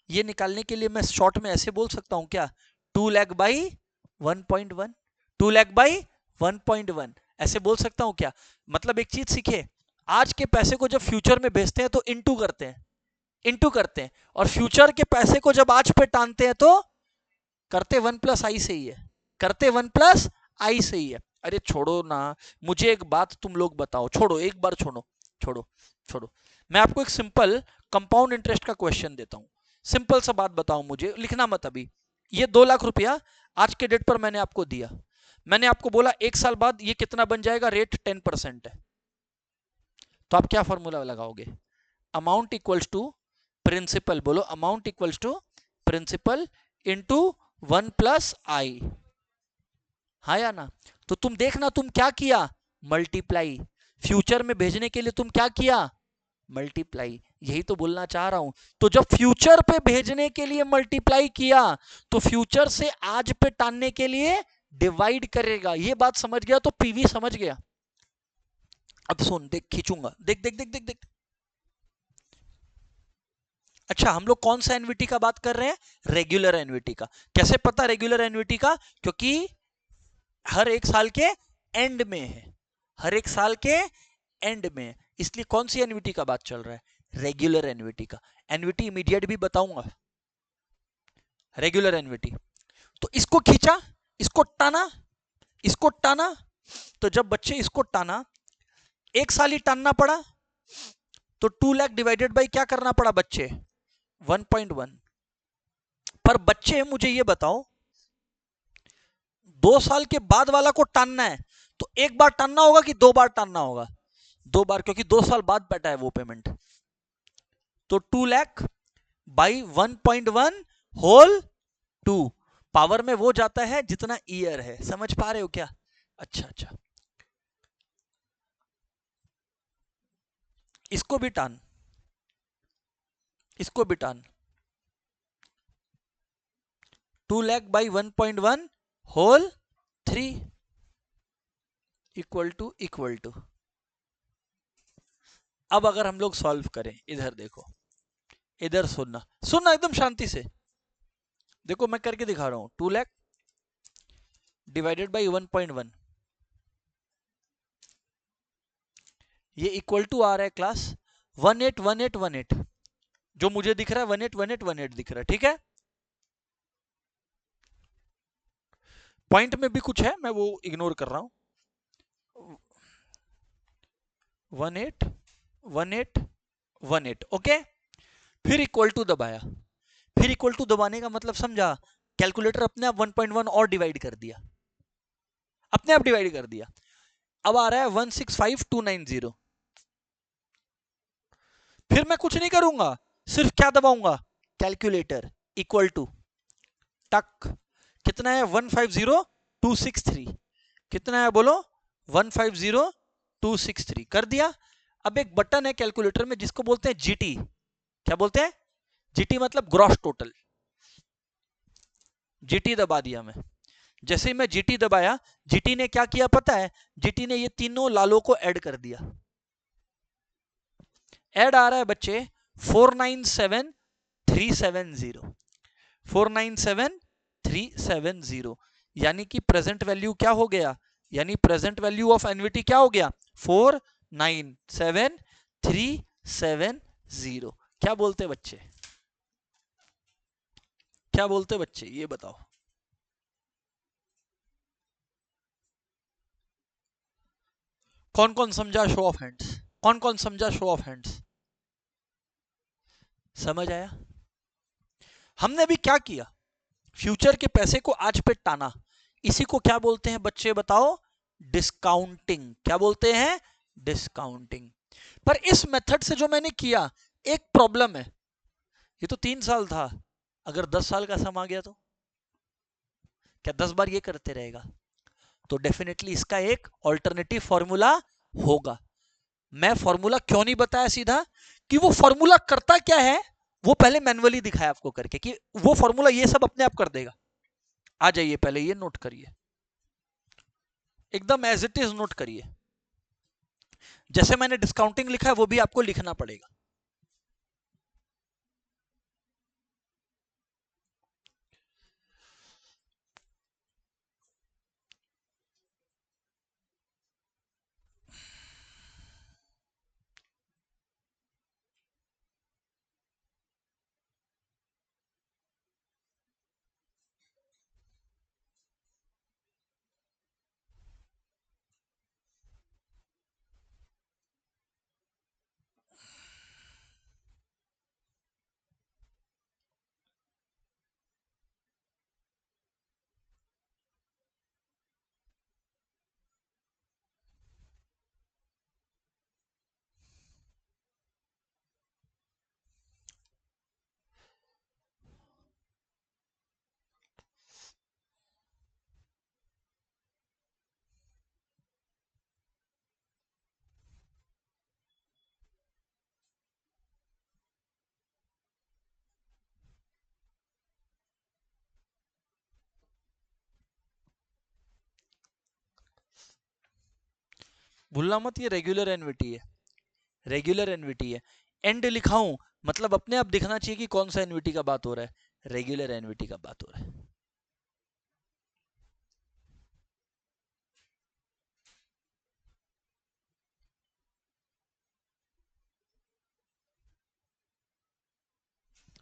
ये निकालने के लिए मैं शॉर्ट में ऐसे बोल सकता हूं क्या, 2 लाख बाई 1.1, 2 लाख बाई 1.1, ऐसे बोल सकता हूं क्या। मतलब एक चीज सीखे, आज के पैसे को जब फ्यूचर में भेजते हैं तो इंटू करते हैं, इंटू करते हैं, और फ्यूचर के पैसे को जब आज पे टानते हैं तो करते 1 प्लस आई से ही है, करते 1 प्लस आई से ही है। अरे छोड़ो ना, मुझे एक बात तुम लोग बताओ, छोड़ो, एक बार छोड़ो, छोड़ो, छोड़ो। मैं आपको एक सिंपल कंपाउंड इंटरेस्ट का क्वेश्चन देता हूं। सिंपल सा बात बताओ, मुझे लिखना मत अभी। ये 2 लाख रुपया आज के डेट पर मैंने आपको दिया, मैंने आपको बोला 1 साल बाद ये कितना बन जाएगा, रेट 10% है। तो आप क्या फॉर्मूला लगाओगे, अमाउंट इक्वल्स टू प्रिंसिपल, बोलो amount equals to principal into 1 plus i, हाँ या ना। तो तुम देखना, तुम क्या किया, मल्टीप्लाई। फ्यूचर में भेजने के लिए तुम क्या किया, मल्टीप्लाई। यही तो बोलना चाह रहा हूं। तो जब फ्यूचर पे भेजने के लिए मल्टीप्लाई किया, तो फ्यूचर से आज पे टानने के लिए डिवाइड करेगा। ये बात समझ गया तो पीवी समझ गया। अब सुन, देख खींचूंगा, देख देख देख देख देख। अच्छा, हम लोग कौन सा एनवीटी का बात कर रहे हैं, रेगुलर एनवीटी का। कैसे पता रेगुलर एनवीटी का, क्योंकि हर एक साल के एंड में है, हर एक साल के एंड में, इसलिए कौन सी एनवीटी का बात चल रहा है, रेगुलर एनवीटी का। एनवीटी इमीडिएट भी बताऊंगा, रेगुलर एनवीटी। तो इसको खींचा, इसको टाना, इसको टाना, तो जब बच्चे इसको टाना, 1 साल ही टानना पड़ा, तो 2 लाख डिवाइडेड बाई क्या करना पड़ा बच्चे, 1.1। पर बच्चे मुझे ये बताओ, 2 साल के बाद वाला को टानना है तो एक बार टानना होगा कि 2 बार टानना होगा, 2 बार, क्योंकि 2 साल बाद बैठा है वो पेमेंट। तो 2 लाख बाई 1.1 होल 2, पावर में वो जाता है जितना ईयर है। समझ पा रहे हो क्या, अच्छा अच्छा। इसको भी टान, इसको भी टान, 2 lakh by 1.1 whole 3 equal to. अब अगर हम लोग सॉल्व करें, इधर देखो, इधर सुनना, सुनना एकदम शांति से। देखो मैं करके दिखा रहा हूं, 2 लाख डिवाइडेड बाई 1.1, ये इक्वल टू आ रहा है क्लास 181818, जो मुझे दिख रहा है 181818 दिख रहा है, ठीक है। पॉइंट में भी कुछ है, मैं वो इग्नोर कर रहा हूं। 181818, ओके। फिर इक्वल टू दबाया, फिर इक्वल टू दबाने का मतलब समझा, कैलकुलेटर अपने आप 1.1 और डिवाइड कर दिया, अपने आप डिवाइड कर दिया। अब आ रहा है 165290। फिर मैं कुछ नहीं करूंगा, सिर्फ क्या दबाऊंगा, कैलकुलेटर इक्वल टू टक, कितना है 150263, कितना है बोलो 150263, कर दिया। अब एक बटन है कैलकुलेटर में जिसको बोलते हैं जीटी, क्या बोलते हैं, जीटी मतलब ग्रॉस टोटल, जीटी दबा दिया मैं। जैसे ही मैं जीटी दबाया, जीटी ने क्या किया पता है, जीटी ने ये तीनों लालों को ऐड कर दिया। ऐड आ रहा है बच्चे 497370, 497370, यानी कि प्रेजेंट वैल्यू क्या हो गया, यानी प्रेजेंट वैल्यू ऑफ एनवीटी क्या हो गया 497370। क्या बोलते बच्चे, क्या बोलते बच्चे, ये बताओ। कौन कौन समझा, शो ऑफ हैंड्स, कौन कौन समझा, शो ऑफ हैंड्स। समझ आया। हमने अभी क्या किया, फ्यूचर के पैसे को आज पे टाना, इसी को क्या बोलते हैं बच्चे बताओ, डिस्काउंटिंग। क्या बोलते हैं, डिस्काउंटिंग। पर इस मेथड से जो मैंने किया, एक प्रॉब्लम है, ये तो 3 साल था, अगर 10 साल का सम आ गया तो क्या 10 बार ये करते रहेगा, तो डेफिनेटली इसका एक ऑल्टरनेटिव फॉर्मूला होगा। मैं फॉर्मूला क्यों नहीं बताया सीधा, कि वो फॉर्मूला करता क्या है, वो पहले मैन्युअली दिखाया आपको करके, कि वो फॉर्मूला ये सब अपने आप कर देगा। आ जाइए, पहले ये नोट करिए, एकदम एज इट इज नोट करिए। जैसे मैंने डिस्काउंटिंग लिखा है वो भी आपको लिखना पड़ेगा। भूलना मत, ये रेगुलर एनविटी है, रेगुलर एनविटी है। एंड लिखा हूं मतलब अपने आप दिखना चाहिए कि कौन सा एनविटी का बात हो रहा है, रेगुलर एनविटी का बात हो रहा है।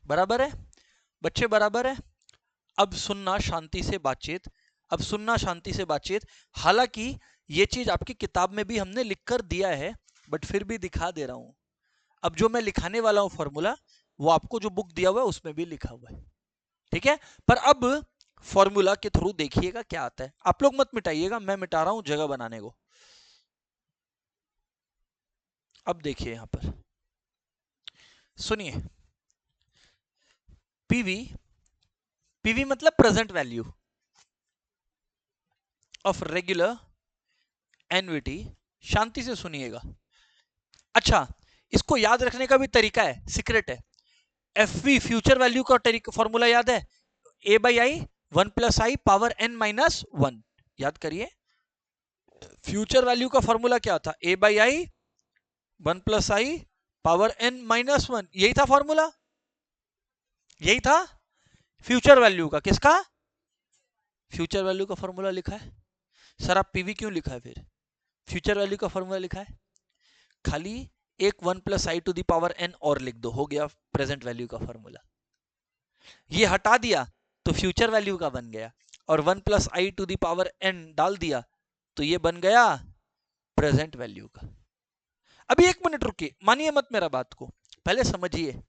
बराबर है बच्चे, बराबर है। अब सुनना शांति से बातचीत, अब सुनना शांति से बातचीत। हालांकि ये चीज आपकी किताब में भी हमने लिख कर दिया है, बट फिर भी दिखा दे रहा हूं। अब जो मैं लिखाने वाला हूं फॉर्मूला, वो आपको जो बुक दिया हुआ है उसमें भी लिखा हुआ है, ठीक है। पर अब फॉर्मूला के थ्रू देखिएगा क्या आता है, आप लोग मत मिटाइएगा, मैं मिटा रहा हूं जगह बनाने को। अब देखिए यहां पर, सुनिए, पीवी, पीवी मतलब present value of regular annuity. शांति से सुनिएगा। अच्छा, इसको याद रखने का भी तरीका है, सीक्रेट है। एफ वी फ्यूचर वैल्यू का फॉर्मूला याद है, ए बाई आई 1+i⁻n−1। याद करिए, फ्यूचर वैल्यू का फॉर्मूला क्या था, ए बाई आई 1+i⁻n−1, यही था फॉर्मूला, यही था फ्यूचर वैल्यू का। किसका, फ्यूचर वैल्यू का फॉर्मूला लिखा है। सर आप पीवी क्यों लिखा है फिर, फ्यूचर वैल्यू का फॉर्मूला लिखा है, खाली एक 1+i⁻n और लिख दो, हो गया प्रेजेंट वैल्यू का फॉर्मूला। ये हटा दिया तो फ्यूचर वैल्यू का बन गया, और 1+i⁻n डाल दिया तो ये बन गया प्रेजेंट वैल्यू का। अभी एक मिनट रुकिए, मानिए मत मेरा बात को, पहले समझिए।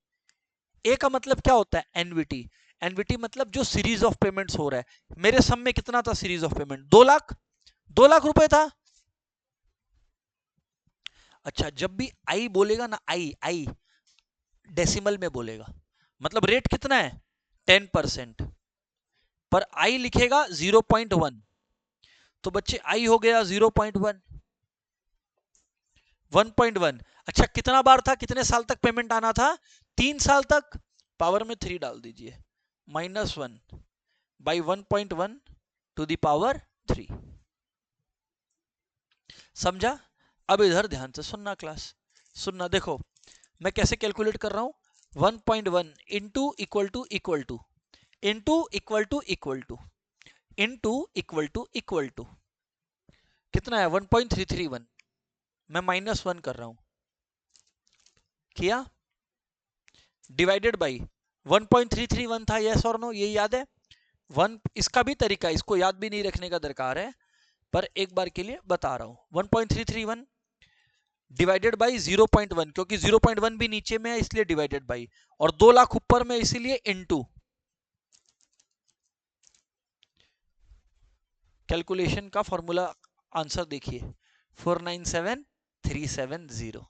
ए का मतलब क्या होता है, एनवीटी। एनवीटी मतलब जो सीरीज ऑफ पेमेंट्स हो रहा है। मेरे सम में कितना था series of payment, 2 lakh, 2 lakh रुपए था। अच्छा, जब भी आई बोलेगा ना, आई आई डेसिमल में बोलेगा, मतलब रेट कितना है 10%, पर आई लिखेगा 0.1, तो बच्चे आई हो गया 0.1, 1.1। अच्छा, कितना बार था, कितने साल तक पेमेंट आना था, 3 साल तक। पावर में 3 डाल दीजिए, -1 बाई 1.1 टू द पावर 3। समझा? अब इधर ध्यान से सुनना क्लास, सुनना। देखो मैं कैसे कैलकुलेट कर रहा हूं, 1.1 into equal to equal to into equal to equal to into equal to equal to कितना है 1.331, मैं -1 कर रहा हूं, किया, डिवाइडेड बाई 1.331 था, यस और नो, ये याद है? वन, इसका भी तरीका, इसको याद भी नहीं रखने का दरकार है, पर एक बार के लिए बता रहा हूं। 1.331 डिवाइडेड बाई 0.1, क्योंकि 0.1 भी नीचे में है इसलिए डिवाइडेड बाई, और 2 लाख ऊपर में इसीलिए इनटू। कैलकुलेशन का फॉर्मूला आंसर देखिए 497370।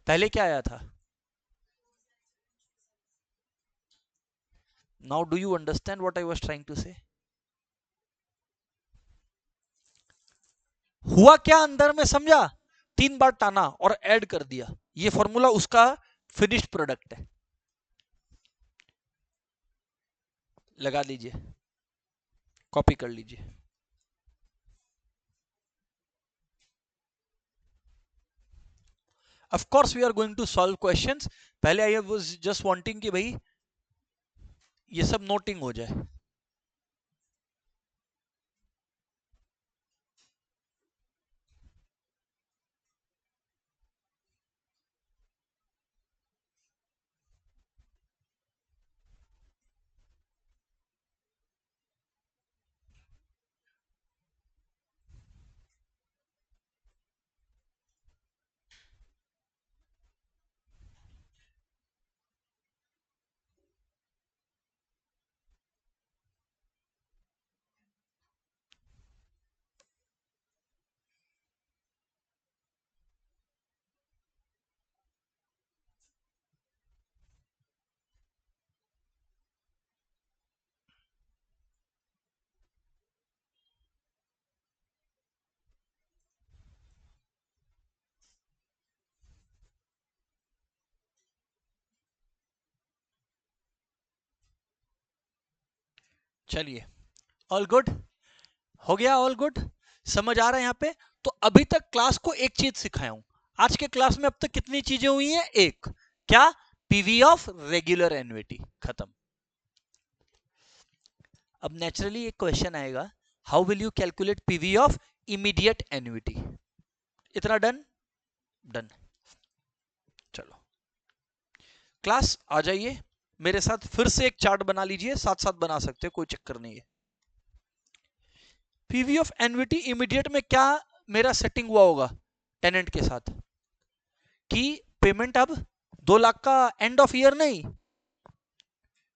पहले क्या आया था? Now do you understand what I was trying to say? हुआ क्या अंदर में, समझा? 3 बार टाना और ऐड कर दिया, ये फॉर्मूला उसका फिनिश्ड प्रोडक्ट है। लगा दीजिए, कॉपी कर लीजिए। Of course we are going to solve questions, पहले आई वाज जस्ट वांटिंग कि भाई ये सब नोटिंग हो जाए। चलिए, ऑल गुड हो गया, ऑल गुड, समझ आ रहा है यहाँ पे? तो अभी तक क्लास को एक चीज सिखाया हूं। आज के क्लास में अब तक कितनी चीजें हुई हैं? एक, क्या? पीवी ऑफ रेगुलर एन्युटी, खत्म। अब नेचुरली एक क्वेश्चन आएगा, how will you calculate PV of immediate annuity? इतना डन? डन। चलो क्लास आ जाइए मेरे साथ, फिर से एक चार्ट बना लीजिए, साथ साथ बना सकते हो, कोई चक्कर नहीं है। पीवी ऑफ एन्युटी इमीडिएट में क्या मेरा सेटिंग हुआ होगा टेनेंट के साथ, कि पेमेंट अब 2 लाख का एंड ऑफ ईयर नहीं,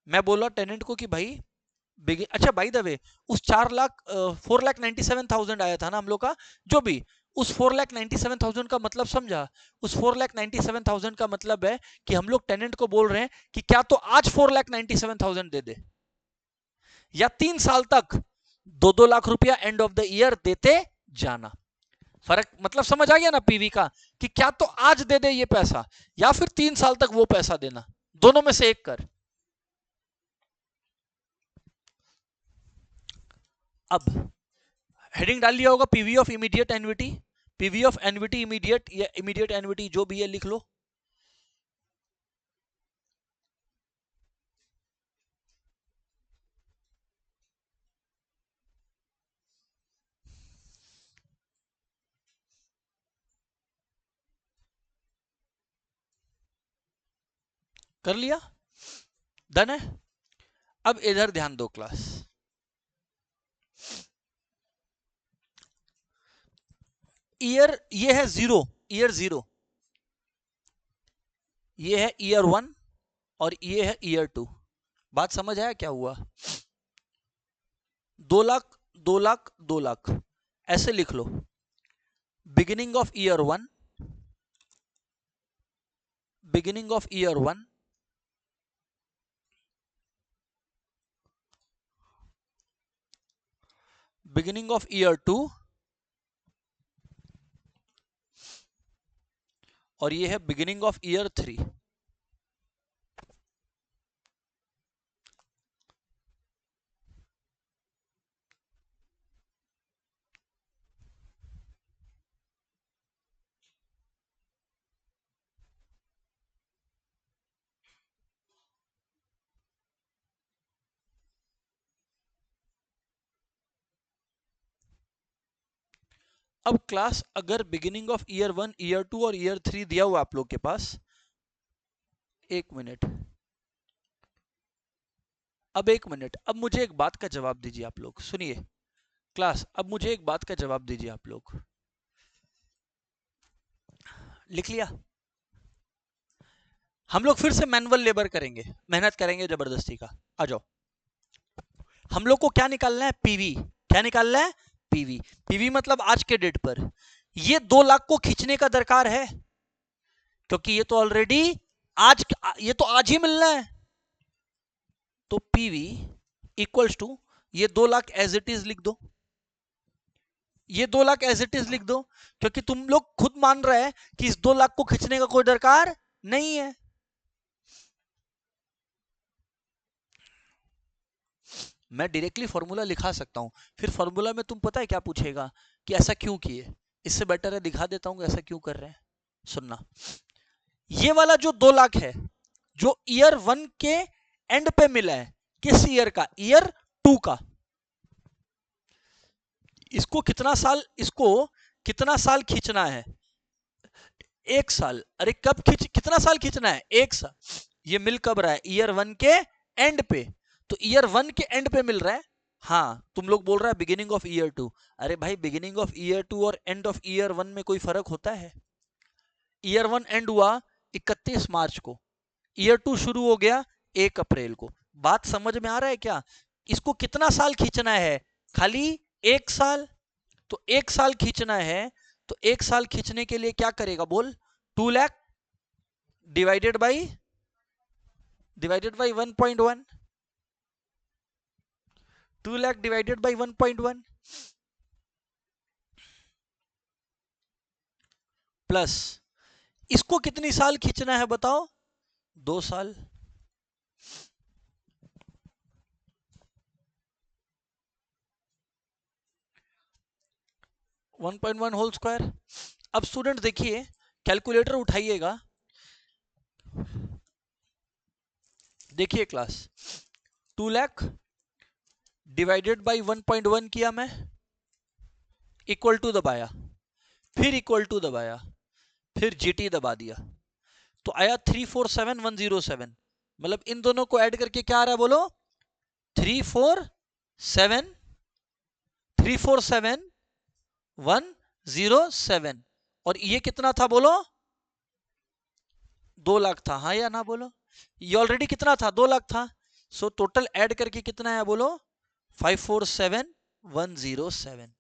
मैं बोला टेनेंट को कि भाई अच्छा बाय द वे, उस 4,97,000 आया था ना हम लोग का, जो भी, उस 4,97,000 का मतलब समझा? उस 4,97,000 का मतलब है कि हम लोग टेनेंट को बोल रहे हैं कि क्या तो आज 4,97,000 दे दे, या 3 साल तक 2-2 लाख रुपया एंड ऑफ द ईयर देते जाना। फर्क मतलब समझ आ गया ना पीवी का, कि क्या तो आज दे दे ये पैसा, या फिर 3 साल तक वो पैसा देना, दोनों में से एक कर। अब हेडिंग डाल लिया होगा PV of immediate annuity, PV of annuity immediate या इमीडिएट एन्युटी जो भी है लिख लो। कर लिया? डन है? अब इधर ध्यान दो क्लास, ईयर ये है 0, ईयर 0, ये है ईयर 1 और ये है ईयर 2। बात समझ आया क्या हुआ? 2 लाख 2 लाख 2 लाख ऐसे लिख लो, beginning of year 1, beginning of year 1, beginning of year 2, और ये है बिगिनिंग ऑफ ईयर 3। अब क्लास अगर बिगिनिंग ऑफ ईयर 1, ईयर 2 और ईयर 3 दिया हुआ आप लोग के पास, एक मिनट, अब मुझे एक बात का जवाब दीजिए आप लोग, सुनिए क्लास, अब मुझे एक बात का जवाब दीजिए आप लोग। लिख लिया? हम लोग फिर से मैनुअल लेबर करेंगे, मेहनत करेंगे जबरदस्ती का। आ जाओ, हम लोग को क्या निकालना है? पीवी। क्या निकालना है? पीवी। पीवी मतलब आज के डेट पर ये 2 लाख को खींचने का दरकार है, क्योंकि ये तो ऑलरेडी आज, ये तो आज ही मिलना है। तो पीवी इक्वल्स टू ये 2 लाख एज इट इज लिख दो, ये 2 लाख एज इट इज लिख दो, क्योंकि तुम लोग खुद मान रहे हैं कि इस 2 लाख को खींचने का कोई दरकार नहीं है। मैं डायरेक्टली फॉर्मूला लिखा सकता हूं, फिर फॉर्मूला में तुम पता है क्या पूछेगा कि ऐसा क्यों किए। इससे बेटर है दिखा देता हूं ऐसा क्यों कर रहे हैं। सुनना, ये वाला जो 2 लाख है, जो ईयर 1 के एंड पे मिला है, किस ईयर का? ईयर 2 का। इसको कितना साल खींचना है? 1 साल। अरे कब कितना साल खींचना है? 1 साल। ये मिल कब रहा है? ईयर 1 के एंड पे। तो ईयर 1 के एंड पे मिल रहा है। हाँ, तुम लोग बोल रहा है बिगिनिंग ऑफ ईयर 2। अरे भाई, बिगिनिंग ऑफ ईयर 2 और एंड ऑफ ईयर 1 में कोई फर्क होता है? ईयर 1 एंड हुआ 31 मार्च को, ईयर 2 शुरू हो गया 1 अप्रैल को। बात समझ में आ रहा है क्या? इसको कितना साल खींचना है? खाली 1 साल। तो 1 साल खींचना है, तो 1 साल खींचने के लिए क्या करेगा बोल? 2 lakh divided by 1.1, 2 lakh divided by 1.1 plus इसको कितनी साल खींचना है बताओ? 2 साल। One point one whole square. अब स्टूडेंट देखिए, कैलकुलेटर उठाइएगा, देखिए क्लास, 2 लाख डिवाइडेड बाई 1.1 किया मैं, इक्वल टू दबाया, फिर इक्वल टू दबाया, फिर जीटी दबा दिया, तो आया 347107। मतलब इन दोनों को ऐड करके क्या आ रहा है बोलो? 347 और ये कितना था बोलो? 2 लाख था, हाँ या ना बोलो? ये ऑलरेडी कितना था? 2 लाख था। सो टोटल ऐड करके कितना है बोलो? 547107।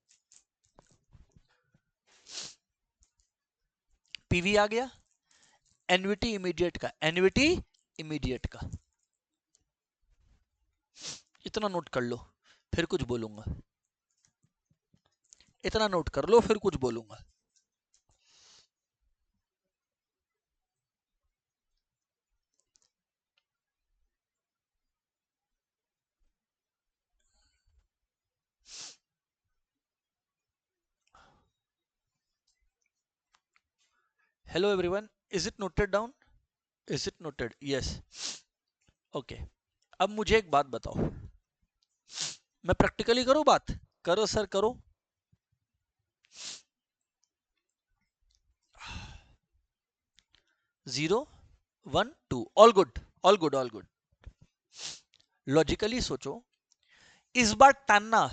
पीवी आ गया। एन्युटी इमीडिएट का, एन्युटी इमीडिएट का इतना नोट कर लो, फिर कुछ बोलूंगा। इतना नोट कर लो, फिर कुछ बोलूंगा। Hello everyone, is it noted down? Is it noted? Yes. Okay, अब मुझे एक बात बताओ, मैं प्रैक्टिकली करूं बात? करो सर करो। 0 1 2, all good, all good, all good. Logically सोचो, इस बार टानना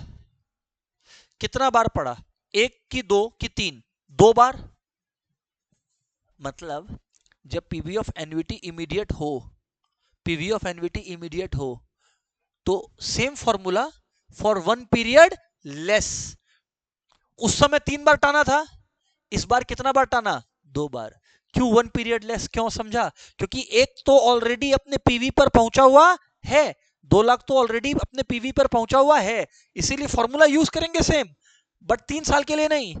कितना बार पड़ा? 1 की 2 की 3, 2 बार। मतलब जब पीवी ऑफ एन्युटी इमीडिएट हो, पीवी ऑफ एन्युटी इमीडिएट हो, तो same formula for 1 period less. उस समय 3 बार टाना था, इस बार कितना बार टाना? 2 बार। क्यों 1 पीरियड लेस? क्यों समझा? क्योंकि एक तो ऑलरेडी अपने पीवी पर पहुंचा हुआ है, 2 लाख तो ऑलरेडी अपने पीवी पर पहुंचा हुआ है, इसीलिए फॉर्मूला यूज करेंगे सेम, बट 3 साल के लिए नहीं।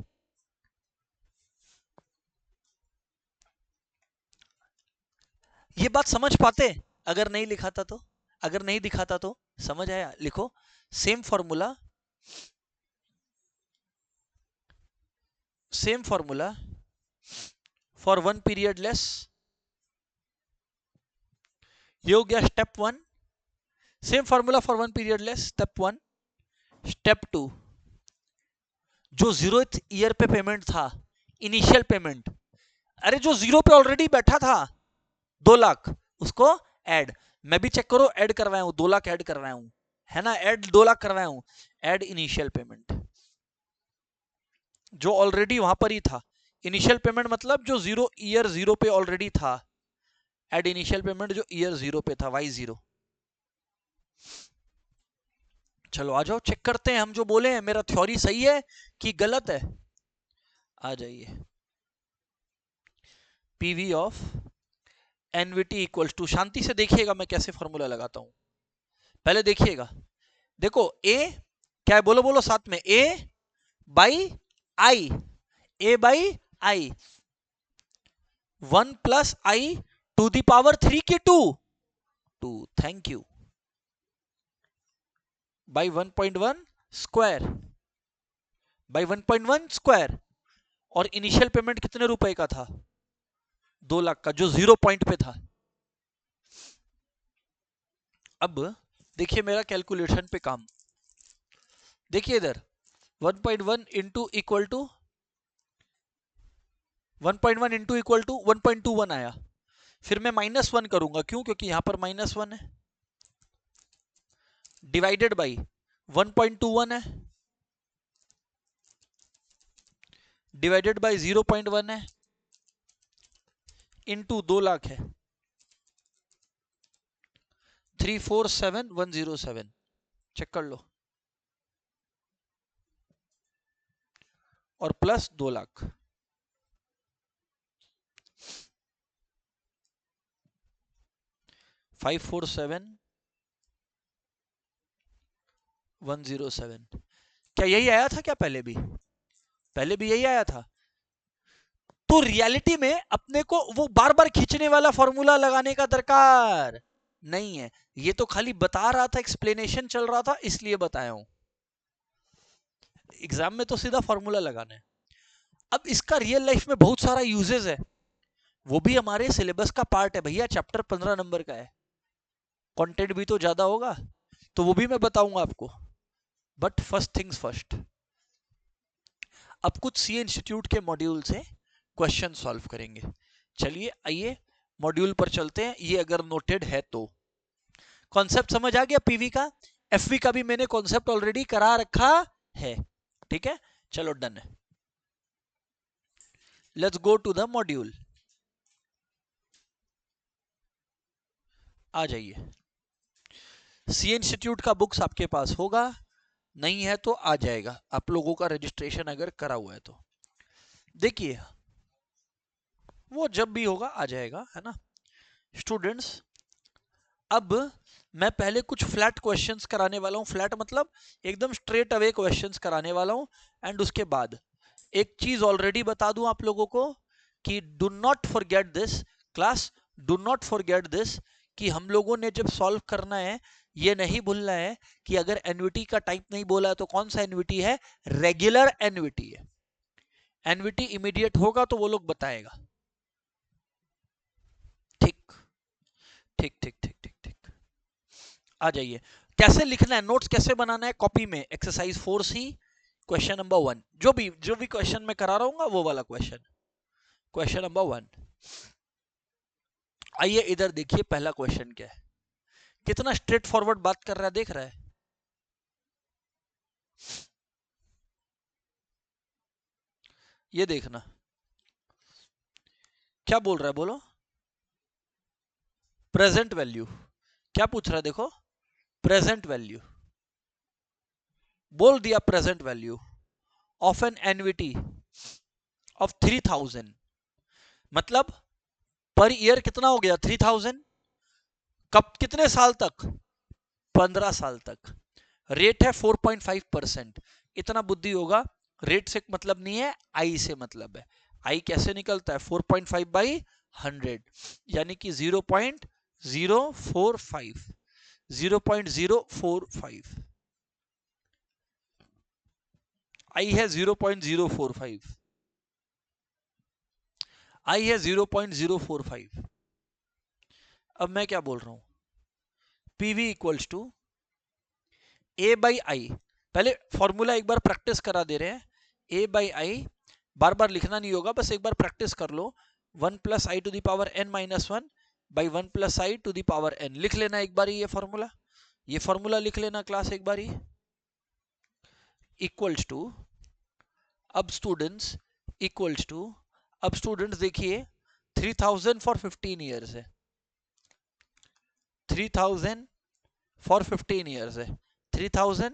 ये बात समझ पाते? अगर नहीं लिखा था तो, अगर नहीं दिखाता तो समझ आया? लिखो, same formula, same formula for 1 period less. ये हो गया step 1। Same formula for 1 period less, step 1। Step 2, जो 0th ईयर पे पेमेंट था, इनिशियल पेमेंट, अरे जो 0 पे ऑलरेडी बैठा था 2 लाख, उसको ऐड, मैं भी चेक करो ऐड करवाया हूं, 2 लाख ऐड करवाया हूं, है ना, ऐड 2 लाख करवाया हूं, ऐड इनिशियल पेमेंट जो ऑलरेडी वहां पर ही था। इनिशियल पेमेंट मतलब जो ईयर 0 पे ऑलरेडी था, एड इनिशियल पेमेंट जो ईयर 0 पे था, Y0। चलो आ जाओ चेक करते हैं हम जो बोले हैं, मेरा थ्योरी सही है कि गलत है। आ जाइए, PV of annuity equals to, शांति से देखिएगा मैं कैसे फॉर्मूला लगाता हूं, पहले देखिएगा। देखो ए क्या है, बोलो बोलो साथ में, A by i, A by I, 1 plus I to the power 3 के 2, thank you, by 1.1 square, by 1.1 square. और इनिशियल पेमेंट कितने रुपए का था, 2 लाख का, जो 0 पॉइंट पे था। अब देखिए मेरा कैलकुलेशन पे काम, देखिए इधर 1.1 into equal to 1.1 into equal to 1.21 आया, फिर मैं -1 करूंगा, क्यों, क्योंकि यहां पर -1 है, डिवाइडेड बाई 1.21 है, डिवाइडेड बाई 0.1 है, इंटू 2 लाख है, 347107, चेक कर लो, और प्लस 2 लाख, $547,107। क्या यही आया था क्या, पहले भी यही आया था? तो रियलिटी में अपने को वो बार बार खींचने वाला फॉर्मूला लगाने का दरकार नहीं है, ये तो खाली बता रहा था, एक्सप्लेनेशन चल रहा था इसलिए बताया हूं, एग्जाम में तो सीधा फॉर्मूला लगाना है। अब इसका रियल लाइफ में बहुत सारा यूजेस है, वो भी हमारे सिलेबस का पार्ट है भैया, चैप्टर 15 नंबर का है, कंटेंट भी तो ज्यादा होगा, तो वो भी मैं बताऊंगा आपको। बट फर्स्ट थिंग्स फर्स्ट, अब कुछ सी इंस्टीट्यूट के मॉड्यूल से क्वेश्चन सॉल्व करेंगे। चलिए आइए मॉड्यूल पर चलते हैं, ये अगर नोटेड है तो। कॉन्सेप्ट समझ आ गया पीवी का, एफवी का भी मैंने कॉन्सेप्ट ऑलरेडी करा रखा है, ठीक है, चलो डन है। Let's go to the module, आ जाइए। सी इंस्टीट्यूट का बुक्स आपके पास होगा, नहीं है तो आ जाएगा, आप लोगों का रजिस्ट्रेशन अगर करा हुआ है तो। देखिए वो जब भी होगा आ जाएगा, है ना स्टूडेंट्स। अब मैं पहले कुछ फ्लैट क्वेश्चंस कराने वाला हूं, फ्लैट मतलब एकदम स्ट्रेट अवे क्वेश्चंस कराने वाला हूं, एंड उसके बाद एक चीज ऑलरेडी बता दूं आप लोगों को कि do not forget this class, do not forget this, कि हम लोगों ने जब सॉल्व करना है ये नहीं भूलना है कि अगर एनवीटी का टाइप नहीं बोला है तो कौन सा एनवीटी है, रेगुलर एनवीटी है। एनवीटी इमीडिएट होगा तो वो लोग बताएगा, ठीक ठीक ठीक ठीक ठीक ठीक। आ जाइए, कैसे लिखना है, नोट्स कैसे बनाना है, कॉपी में एक्सरसाइज 4C क्वेश्चन नंबर 1, जो भी क्वेश्चन मैं करा रहा हूँ वो वाला क्वेश्चन, क्वेश्चन नंबर 1। आइए इधर देखिए पहला क्वेश्चन क्या है, कितना स्ट्रेट फॉरवर्ड बात कर रहा है, देख रहा है। ये देखना क्या बोल रहा है, बोलो, प्रेजेंट वैल्यू, क्या पूछ रहा है, देखो प्रेजेंट वैल्यू, बोल दिया present value of an annuity of 3000, मतलब पर ईयर कितना हो गया 3000, कब, कितने साल तक, 15 साल तक, रेट है 4.5%। इतना बुद्धि होगा, रेट से मतलब नहीं है, आई से मतलब है। आई कैसे निकलता है, 4.5 बाई 100, यानी कि 0.045, 0.045, आई है 0.045, आई है 0.045। अब मैं क्या बोल रहा हूं, PV equals to A by I, पहले फॉर्मूला एक बार प्रैक्टिस करा दे रहे हैं, a बाई आई, बार बार लिखना नहीं होगा, बस एक बार प्रैक्टिस कर लो, 1 plus I to the power N minus one by 1 plus I to the power N. लिख लेना एक बार ये फॉर्मूला लिख लेना क्लास एक बारी। इक्वल्स टू, अब स्टूडेंट्स देखिए 3000 फॉर 15 ईयर्स है, 3000 फॉर 15 ईयर्स है, 3000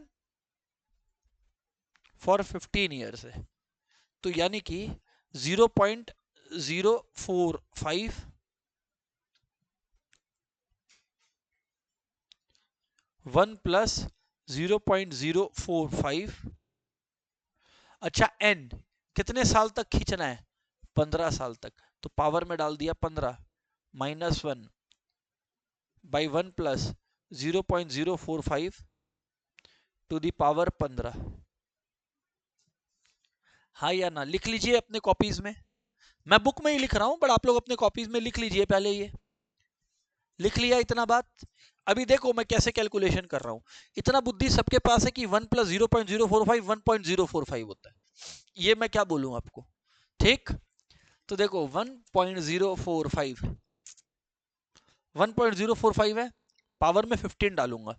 फॉर 15 ईयर्स है, तो यानी कि 0.045 1 प्लस 0.045, अच्छा n कितने साल तक खींचना है, 15 साल तक, तो पावर में डाल दिया 15 minus 1 by 1 plus 0.045 to the power 15। हाँ या ना, लिख लीजिए अपने कॉपीज में, मैं बुक में ही लिख रहा हूं बट आप लोग अपने कॉपीज में लिख लीजिए पहले। ये लिख लिया इतना बात। अभी देखो मैं कैसे कैलकुलेशन कर रहा हूं, इतना बुद्धि सबके पास है कि 1 प्लस 0.045 1.045 होता है, ये मैं क्या बोलूं आपको, ठीक। तो देखो 1.045 है, पावर में 15 डालूंगा,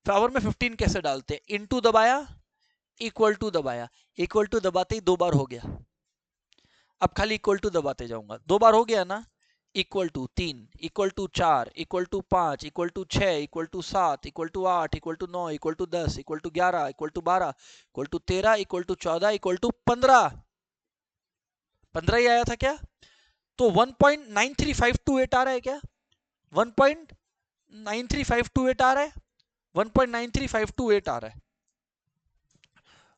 पावर में 15 कैसे डालते हैं, इनटू दबाया, इक्वल टू दबाया, इक्वल टू दबाते ही 2 बार हो गया, अब खाली इक्वल टू दबाते जाऊंगा, 2 बार हो गया ना, equal to 3, equal to 4, equal to 5, equal to 6, equal to 7, equal to 8, equal to 9, equal to 10, equal to 11, equal to 12, equal to 13, equal to 14, equal to 15, 15 ही आया था क्या, तो 1.93528 आ रहा है क्या, 1.93528 आ रहा है, 1.93528 आ रहा है,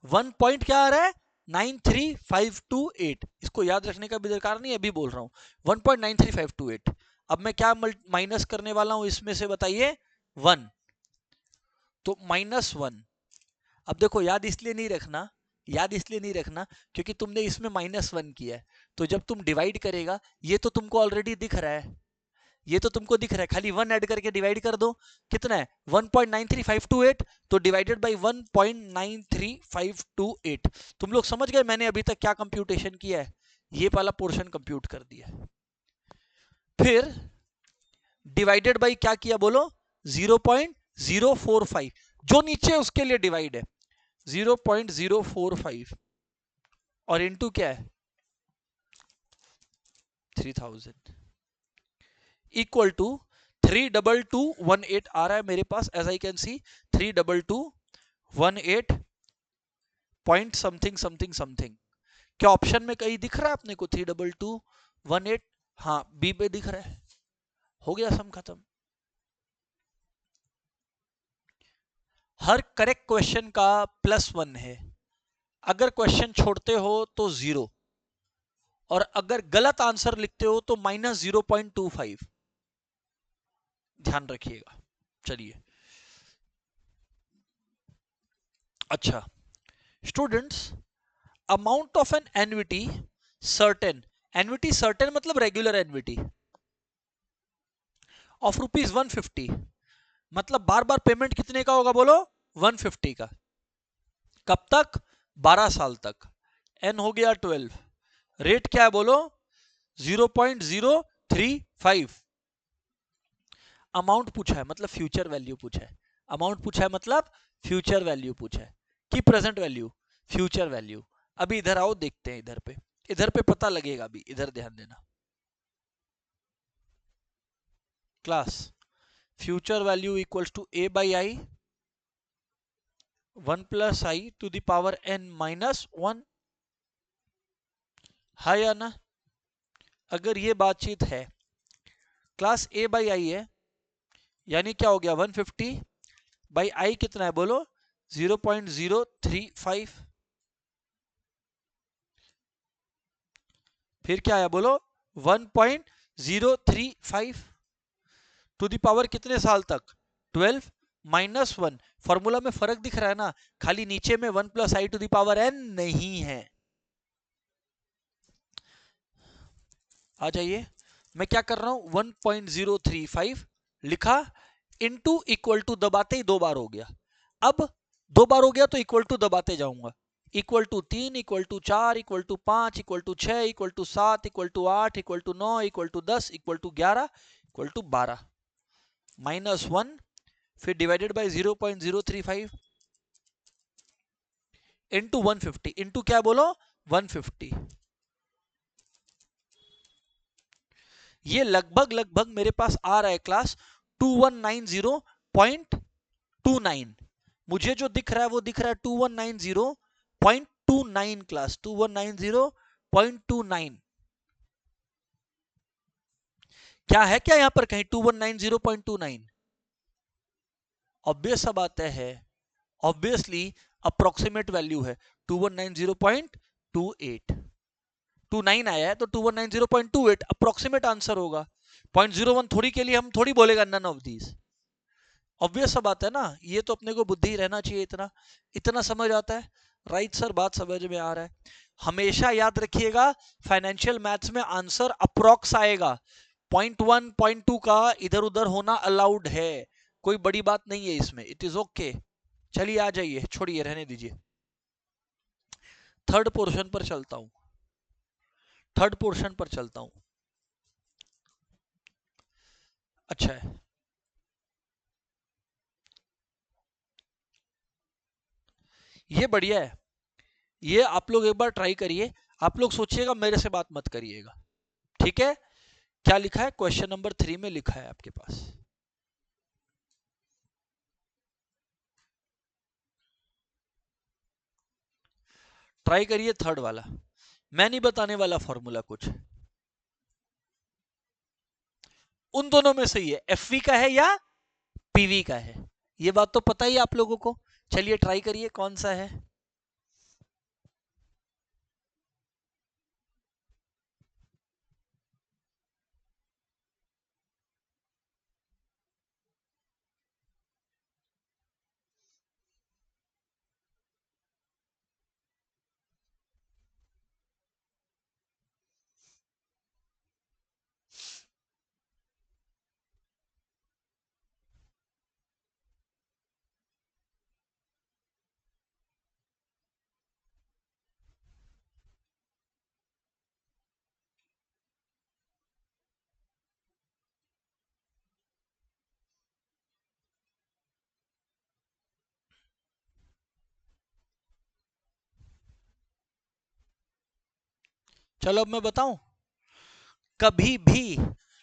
1 पॉइंट क्या आ रहा है 93528, इसको याद रखने का भी दरकार नहीं, अभी बोल रहा हूं 1.93528। अब मैं क्या माइनस करने वाला हूं इसमें से बताइए, 1, तो -1। अब देखो याद इसलिए नहीं रखना क्योंकि तुमने इसमें -1 किया है, तो जब तुम डिवाइड करेगा ये तो तुमको ऑलरेडी दिख रहा है, ये तो तुमको दिख रहा है, खाली 1 ऐड करके डिवाइड कर दो, कितना है 1.93528, तो डिवाइडेड बाय 1.93528। तुम लोग समझ गए मैंने अभी तक क्या कंप्यूटेशन किया है, ये वाला पोर्शन कंप्यूट कर दिया। फिर डिवाइडेड बाय क्या किया बोलो, 0.045, जो नीचे उसके लिए डिवाइड है 0.045, और इनटू क्या है 3000, इक्वल टू 32218 आ रहा है मेरे पास, as I can see 32218 point something something something. क्या ऑप्शन में कहीं दिख रहा है अपने को 32218, हाँ बी पे दिख रहा है, हो गया सम खत्म। हर करेक्ट क्वेश्चन का +1 है, अगर क्वेश्चन छोड़ते हो तो 0, और अगर गलत आंसर लिखते हो तो -0.25, ध्यान रखिएगा। चलिए अच्छा students, amount of an annuity certain, annuity certain मतलब रेगुलर एन्युटी ऑफ ₹150, मतलब बार बार पेमेंट कितने का होगा बोलो 150 का, कब तक 12 साल तक, एन हो गया 12, रेट क्या है बोलो 0.035, अमाउंट पूछा है मतलब फ्यूचर वैल्यू पूछा है, अमाउंट पूछा है मतलब फ्यूचर वैल्यू पूछा है कि प्रेजेंट वैल्यू, फ्यूचर वैल्यू। अभी इधर आओ देखते हैं, इधर पे पता लगेगा, अभी इधर ध्यान देना class, future value equals to a by I 1 plus I to the power n minus 1, है या ना। अगर ये बातचीत है, क्लास a बाई आई है, यानी क्या हो गया 150 बाई आई कितना है बोलो 0.035, फिर क्या आया बोलो 1.035 टू दी पावर कितने साल तक 12 -1, फॉर्मूला में फर्क दिख रहा है ना, खाली नीचे में 1 plus I to the power n नहीं है। आ जाइए, मैं क्या कर रहा हूं 1.035 लिखा, इनटू इक्वल टू दबाते ही 2 बार हो गया, अब 2 बार हो गया तो इक्वल टू दबाते जाऊंगा, equal to 3, equal to 4, equal to 5, equal to 6, equal to 7, equal to 8, equal to 9, equal to 10, equal to 11, equal to 12, -1, फिर डिवाइडेड बाय 0.035 इंटू 150, इंटू क्या बोलो 150। ये लगभग लगभग मेरे पास आ रहा है क्लास 2190.29। मुझे जो दिख रहा है वो दिख रहा है 2190.29 क्लास 2190.29। क्या है क्या यहां पर कहीं 2190.29? ऑब्वियस सा बात है, ऑब्वियसली अप्रोक्सीमेट वैल्यू है 2190.28। 29 आया है तो 2190.28 अप्रोक्सीमेट आंसर होगा। 0.01 थोड़ी के लिए हम थोड़ी बोलेगा नन ऑफ दीज। ऑब्वियस सा बात है ना, ये तो अपने को बुद्धि रहना चाहिए, इतना इतना समझ आता है। राइट सर, बात समझ में आ रहा है। हमेशा याद रखिएगा फाइनेंशियल मैथ्स में आंसर अप्रोक्स आएगा। 0.1 0.2 का इधर उधर होना अलाउड है, कोई बड़ी बात नहीं है इसमें, इट इज ओके। चलिए आ जाइए, छोड़िए रहने दीजिए। थर्ड पोर्शन पर चलता हूं, थर्ड पोर्शन पर चलता हूं। अच्छा है, ये बढ़िया है, ये आप लोग एक बार ट्राई करिए। आप लोग सोचिएगा, मेरे से बात मत करिएगा, ठीक है। क्या लिखा है क्वेश्चन नंबर 3 में, लिखा है आपके पास, ट्राई करिए थर्ड वाला। मैं नहीं बताने वाला फॉर्मूला कुछ, उन दोनों में से ही है, एफवी का है या पीवी का है, ये बात तो पता ही है आप लोगों को। चलिए ट्राई करिए कौन सा है। चलो अब मैं बताऊं, कभी भी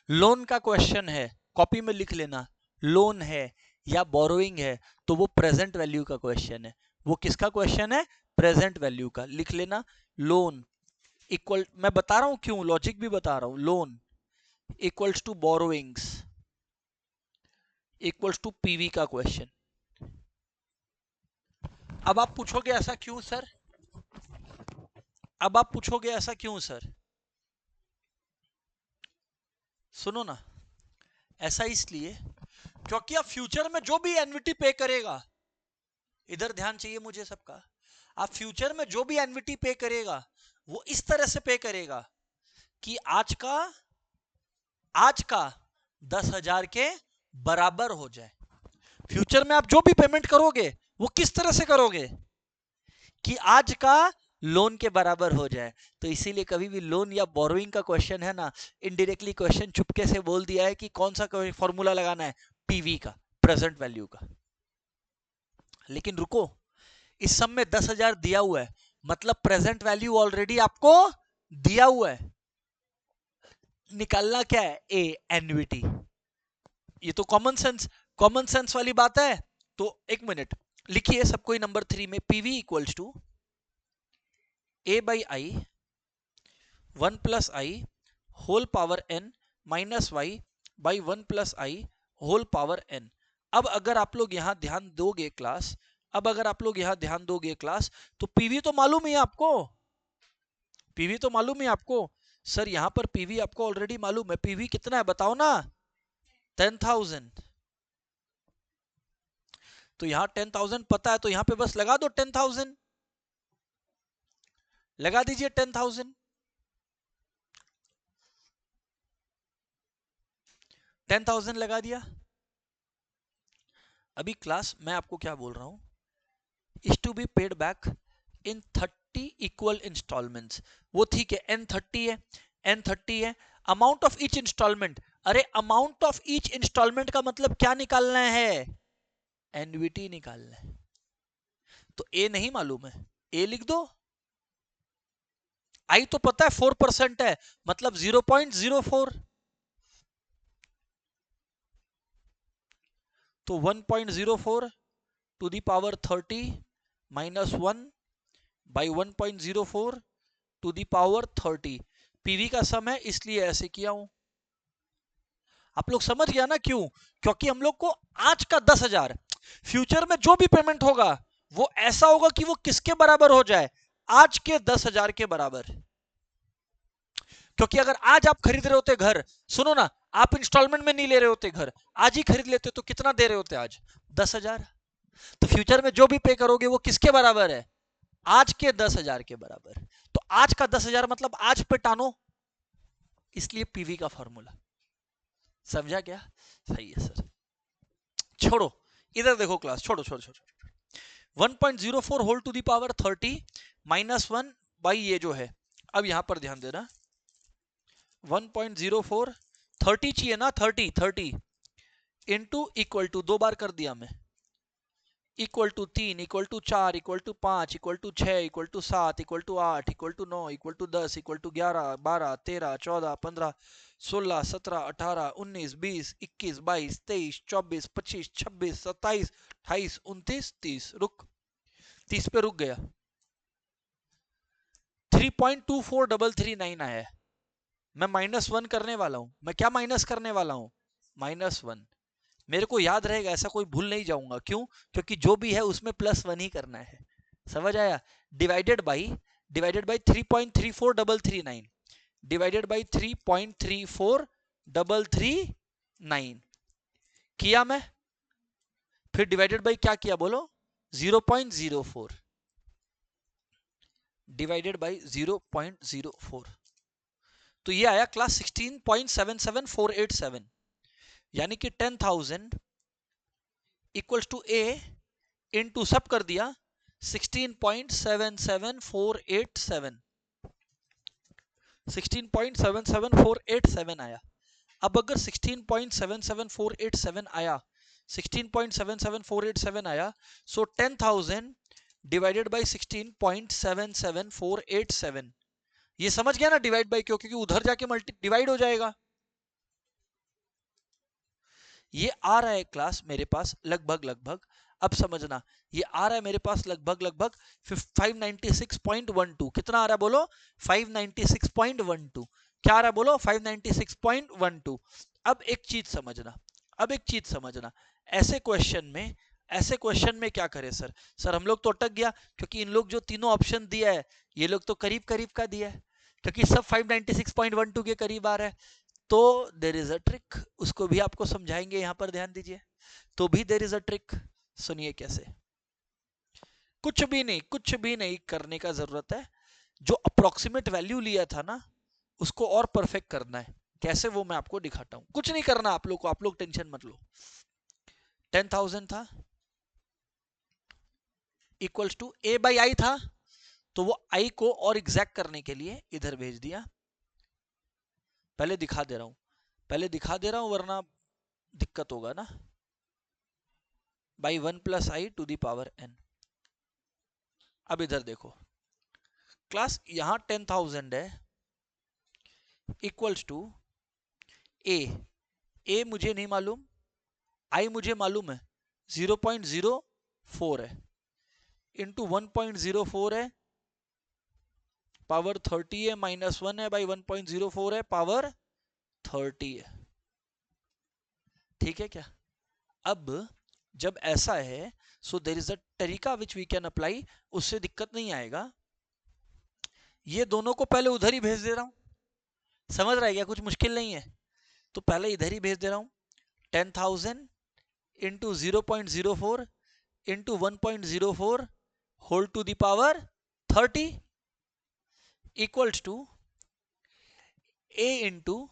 लोन का क्वेश्चन है, कॉपी में लिख लेना, लोन है या बोरोइंग है तो वो प्रेजेंट वैल्यू का क्वेश्चन है। वो किसका क्वेश्चन है? प्रेजेंट वैल्यू का, लिख लेना। लोन इक्वल, मैं बता रहा हूं क्यों, लॉजिक भी बता रहा हूं। Loan equals to borrowings equals to PV का क्वेश्चन। अब आप पूछोगे ऐसा क्यों सर, अब आप पूछोगे ऐसा क्यों सर, सुनो ना। ऐसा इसलिए क्योंकि आप फ्यूचर में जो भी एन्युटी पे करेगा, इधर ध्यान चाहिए मुझे सबका, आप फ्यूचर में जो भी एन्युटी पे करेगा वो इस तरह से पे करेगा कि आज का 10,000 के बराबर हो जाए। फ्यूचर में आप जो भी पेमेंट करोगे वो किस तरह से करोगे कि आज का लोन के बराबर हो जाए। तो इसीलिए कभी भी लोन या बोरोइंग का क्वेश्चन है ना, इनडायरेक्टली क्वेश्चन चुपके से बोल दिया है कि कौन सा फॉर्मूला लगाना है, पीवी का, प्रेजेंट वैल्यू का। लेकिन रुको, इस सब में 10,000 दिया हुआ है, मतलब प्रेजेंट वैल्यू ऑलरेडी आपको दिया हुआ है। निकालना क्या है? ए, एन्युटी। ये तो कॉमन सेंस वाली बात है। तो एक मिनट लिखिए सब कोई, नंबर 3 में PV equals to A by I 1 plus I whole power N minus Y by 1 plus I whole power N. अब अगर आप लोग यहां ध्यान दोगे क्लास, अब अगर आप लोग यहां ध्यान दोगे क्लास, तो पीवी तो मालूम ही है आपको, पीवी तो मालूम है आपको। सर यहां पर पीवी आपको ऑलरेडी मालूम है, पीवी कितना है बताओ ना, 10,000। तो यहां 10,000 पता है, तो यहां पे बस लगा दो 10,000, लगा दीजिए 10,000, 10,000 लगा दिया। अभी क्लास मैं आपको क्या बोल रहा हूं, is to be paid back in 30 equal instalments. वो ठीक है, n30 है, n30 है। अमाउंट ऑफ ईच इंस्टॉलमेंट, अरे अमाउंट ऑफ ईच इंस्टॉलमेंट का मतलब क्या निकालना है? एन्युटी निकालना है। तो ए नहीं मालूम है, ए लिख दो। आई तो पता है 4% है, मतलब 0.04, तो 1.04 to the power 30 minus 1 by 1.04 to the power 30। PV का सम है, इसलिए ऐसे किया हूं। आप लोग समझ गया ना क्यों? क्योंकि हम लोग को आज का 10,000, फ्यूचर में जो भी पेमेंट होगा वो ऐसा होगा कि वो किसके बराबर हो जाए? आज के 10,000 के बराबर। क्योंकि अगर आज आप खरीद रहे होते घर, सुनो ना, आप इंस्टॉलमेंट में नहीं ले रहे होते घर, आज ही खरीद लेते तो कितना दे रहे होते आज? 10,000। तो फ्यूचर में जो भी पे करोगे वो किसके बराबर है? आज के 10,000 के बराबर। तो आज का 10,000 मतलब आज पे टानो, इसलिए पीवी का फॉर्मूला। समझा क्या? सही है सर। छोड़ो, इधर देखो क्लास, छोड़ो छोड़ो छोड़ो। 1.04 whole to the power 30 minus 1 by ये जो है, अब यहां पर ध्यान देना, 1.04 30 चाहिए ना, 30 इंटू इक्वल टू, दो बार कर दिया मैं, equal to 3, equal to 4, equal to 5, equal to 6, equal to 7, equal to 8, equal to 9, equal to 10, equal to 11, 12, 13, 14, 15, 16, 17, 18, 19, 20, 21, 22, 23, 24, 25, 26, 27, 28, 29, 30। रुक, 30 पे रुक गया। 3.24339 आया है। मैं -1 करने वाला हूं। मैं क्या माइनस करने वाला हूं? -1। मेरे को याद रहेगा, ऐसा कोई भूल नहीं जाऊंगा। क्यों? क्योंकि जो भी है उसमें +1 ही करना है। समझ आया? डिवाइडेड बाई 3.34339, डिवाइडेड बाई 3.34339 किया मैं। फिर डिवाइडेड बाई क्या किया बोलो? 0.04, डिवाइडेड बाई 0.04। तो ये आया क्लास 16.77487, यानी कि 10,000 इक्वल्स टू ए इनटू सब कर दिया 16.77487, 16.77487 आया। अब अगर 16.77487 आया, 16.77487 आया, सो 10,000 डिवाइडेड बाई 16.77487, ये समझ गया ना? डिवाइड बाई क्यों? क्योंकि उधर जाके मल्टी डिवाइड हो जाएगा। ये आ रहा है क्लास मेरे पास लगभग, अब समझना, ये आ रहा है मेरे पास लगभग 596.12। कितना आ रहा है बोलो? 596.12। क्या आ रहा है बोलो? 596.12। अब एक चीज समझना, ऐसे क्वेश्चन में क्या करें सर हम लोग तो अटक गया, क्योंकि इन लोग जो तीनों ऑप्शन दिया है, ये लोग तो करीब करीब का दिया है, क्योंकि सब 596.12 के करीब आ रहा है। तो देर इज अ ट्रिक, उसको भी आपको समझाएंगे, यहां पर ध्यान दीजिए। तो भी देर इज अ ट्रिक, सुनिए कैसे। कुछ भी नहीं करने का जरूरत है। जो अप्रोक्सीमेट वैल्यू लिया था ना, उसको और परफेक्ट करना है। कैसे, वो मैं आपको दिखाता हूं। कुछ नहीं करना आप लोग को, आप लोग टेंशन मत लो। 10,000 था, equals to A by I था, तो वो आई को और एग्जैक्ट करने के लिए इधर भेज दिया। पहले दिखा दे रहा हूं वरना दिक्कत होगा ना। By 1 plus I to the power n। अब इधर देखो क्लास, यहां 10,000 है, इक्वल्स टू ए मुझे नहीं मालूम, आई मुझे मालूम है 0.04 है, इंटू 1.04 है, पावर 30 है, -1 है, बाई 1.04 है, पावर 30 है। ठीक है क्या? अब जब ऐसा है, सो देयर इज अ तरीका विच वी कैन अप्लाई, उससे दिक्कत नहीं आएगा। ये दोनों को पहले उधर ही भेज दे रहा हूं, समझ रहा है क्या? कुछ मुश्किल नहीं है। तो पहले इधर ही भेज दे रहा हूं, 10,000 into 0.04 into 1.04 whole to the power 30 equals to A into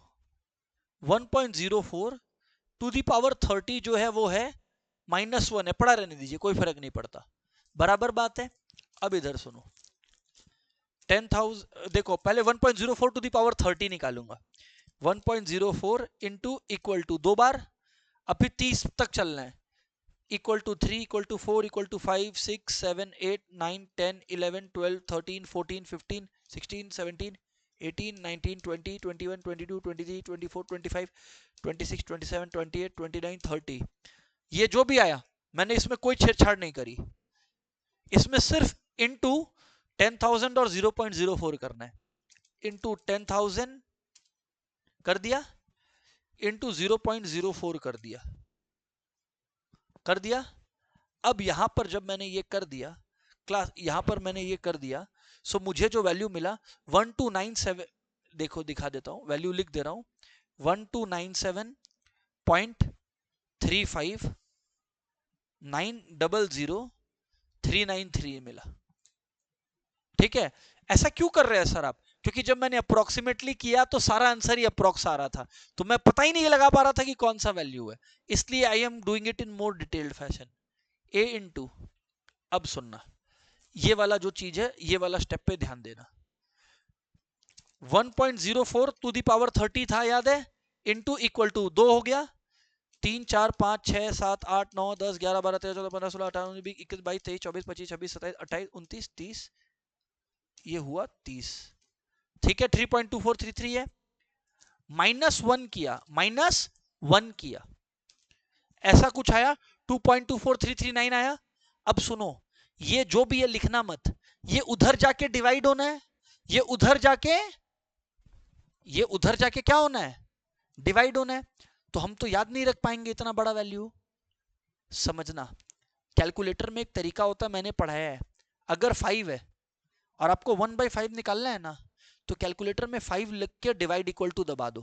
1.04 to the power 30, जो है वो है -1 है, पड़ा रहने दीजिए, कोई फर्क नहीं पड़ता, बराबर बात है। अब इधर सुनो, 10,000 देखो पहले 1.04 टू दी पावर 30 निकालूंगा। 1.04 इंटू इक्वल टू 2 बार, अभी 30 तक चलना है। Equal to 3 equal to 4 equal to 5 6 7 8 9 10 11 12 13 14 15 16 17 18 19 20 21 22 23 24 25 26 27 28 29 30। ये जो भी आया मैंने इसमें कोई छेड़छाड़ नहीं करी, इसमें सिर्फ इनटू 10,000 और 0.04 करना है। इनटू 10,000 कर दिया, इनटू 0.04 कर दिया। अब यहां पर जब मैंने ये कर दिया, क्लास यहां पर मैंने ये कर दिया, सो मुझे जो वैल्यू मिला 1297, देखो दिखा देता हूं, वैल्यू लिख दे रहा हूं, 1297.35 900,393 मिला। ठीक है, ऐसा क्यों कर रहे हैं सर आप? क्योंकि जब मैंने अप्रोक्सीमेटली किया तो सारा आंसर ही अप्रोक्स आ रहा था, तो मैं पता ही नहीं लगा पा रहा था कि कौन सा वैल्यू है, इसलिए I am doing it in more detailed fashion. A into, अब सुनना, ये वाला जो चीज है, ये वाला स्टेप पे ध्यान देना। 1.04 टू दी पावर 30 था, याद है, इंटू इक्वल टू 2 हो गया, 3 4 5 6 7 8 9 10 11 12 13 14 15 16 18 19 20 21 22 23 24 25 26 27 28 29 30, ये हुआ 30। ठीक है, 3.2433 है, माइनस वन किया, ऐसा कुछ आया, 2.24339 आया। अब सुनो, ये जो भी है लिखना मत, ये उधर जाके डिवाइड होना है, ये उधर जाके, ये उधर जाके क्या होना है, डिवाइड होना है। तो हम तो याद नहीं रख पाएंगे इतना बड़ा वैल्यू। समझना, कैलकुलेटर में एक तरीका होता है, मैंने पढ़ाया है, अगर 5 है और आपको 1/5 निकालना है ना, तो कैलकुलेटर में 5 लिख के डिवाइड इक्वल टू दबा दो,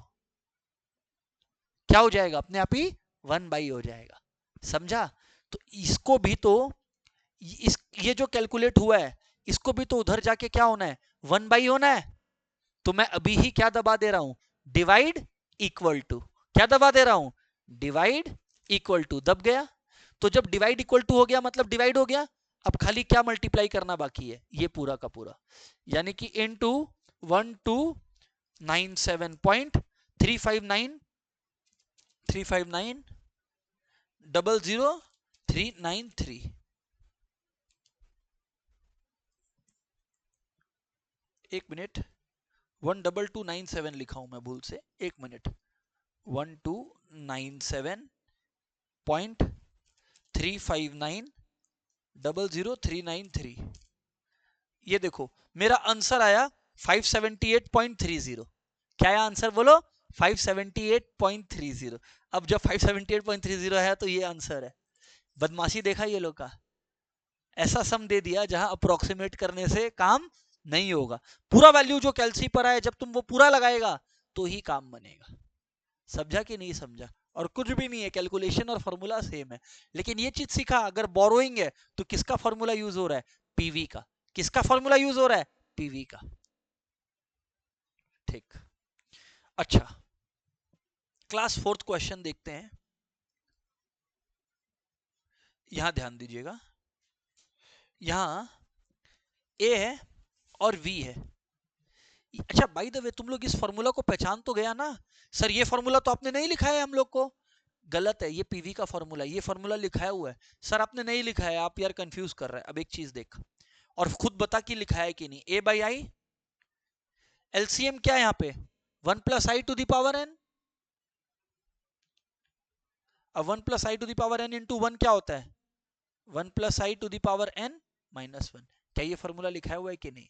क्या हो जाएगा, अपने आप ही 1/, हो जाएगा। समझा? तो इसको भी तो, ये जो कैलकुलेट हुआ है, इसको भी तो उधर जाके क्या होना है, 1/, होना है। तो मैं अभी ही क्या दबा दे रहा हूं, डिवाइड इक्वल टू, क्या दबा दे रहा हूं, डिवाइड इक्वल टू, दब गया। तो जब डिवाइड इक्वल टू हो गया मतलब डिवाइड हो गया, अब खाली क्या मल्टीप्लाई करना बाकी है, ये पूरा का पूरा, यानी कि इनटू 1297.359 00393। एक मिनट, 12297 लिखा हूं मैं भूल से, एक मिनट, 1297.359 00393। ये देखो मेरा आंसर आया 578.30। क्या आया आंसर, बोलो, 578.30। अब जब 578.30 है तो ये आंसर है। बदमाशी देखा ये लोग का, ऐसा सम दे दिया जहां अप्रोक्सीमेट करने से काम नहीं होगा। पूरा वैल्यू जो कैलसी पर आए, जब तुम वो पूरा लगाएगा तो ही काम बनेगा। समझा कि नहीं समझा? और कुछ भी नहीं है, कैलकुलेशन और फॉर्मूला सेम है, लेकिन ये चीज सीखा, अगर बोरोइंग है तो किसका फॉर्मूला यूज हो रहा है, पीवी का। किसका फॉर्मूला यूज हो रहा है, पीवी का। ठीक, अच्छा, क्लास 4th क्वेश्चन देखते हैं, यहां ध्यान दीजिएगा। यहां ए है और वी है। अच्छा, बाय द वे, तुम लोग इस फॉर्मूला को पहचान तो गया ना? सर ये फॉर्मूला तो आपने नहीं लिखा है हम लोग को। गलत है, ये पीवी का फॉर्मूला, ये फॉर्मूला लिखा हुआ है। सर आपने नहीं लिखा है, आप यार कंफ्यूज कर रहे हैं। अब एक चीज देख और खुद बता कि लिखा है कि नहीं। ए बाई आई, एलसीएम क्या है यहाँ पे, 1 + i to the power n। अब 1 + i to the power n into 1 क्या होता है, 1 + i to the power n -1। क्या ये फॉर्मूला लिखा हुआ है कि नहीं?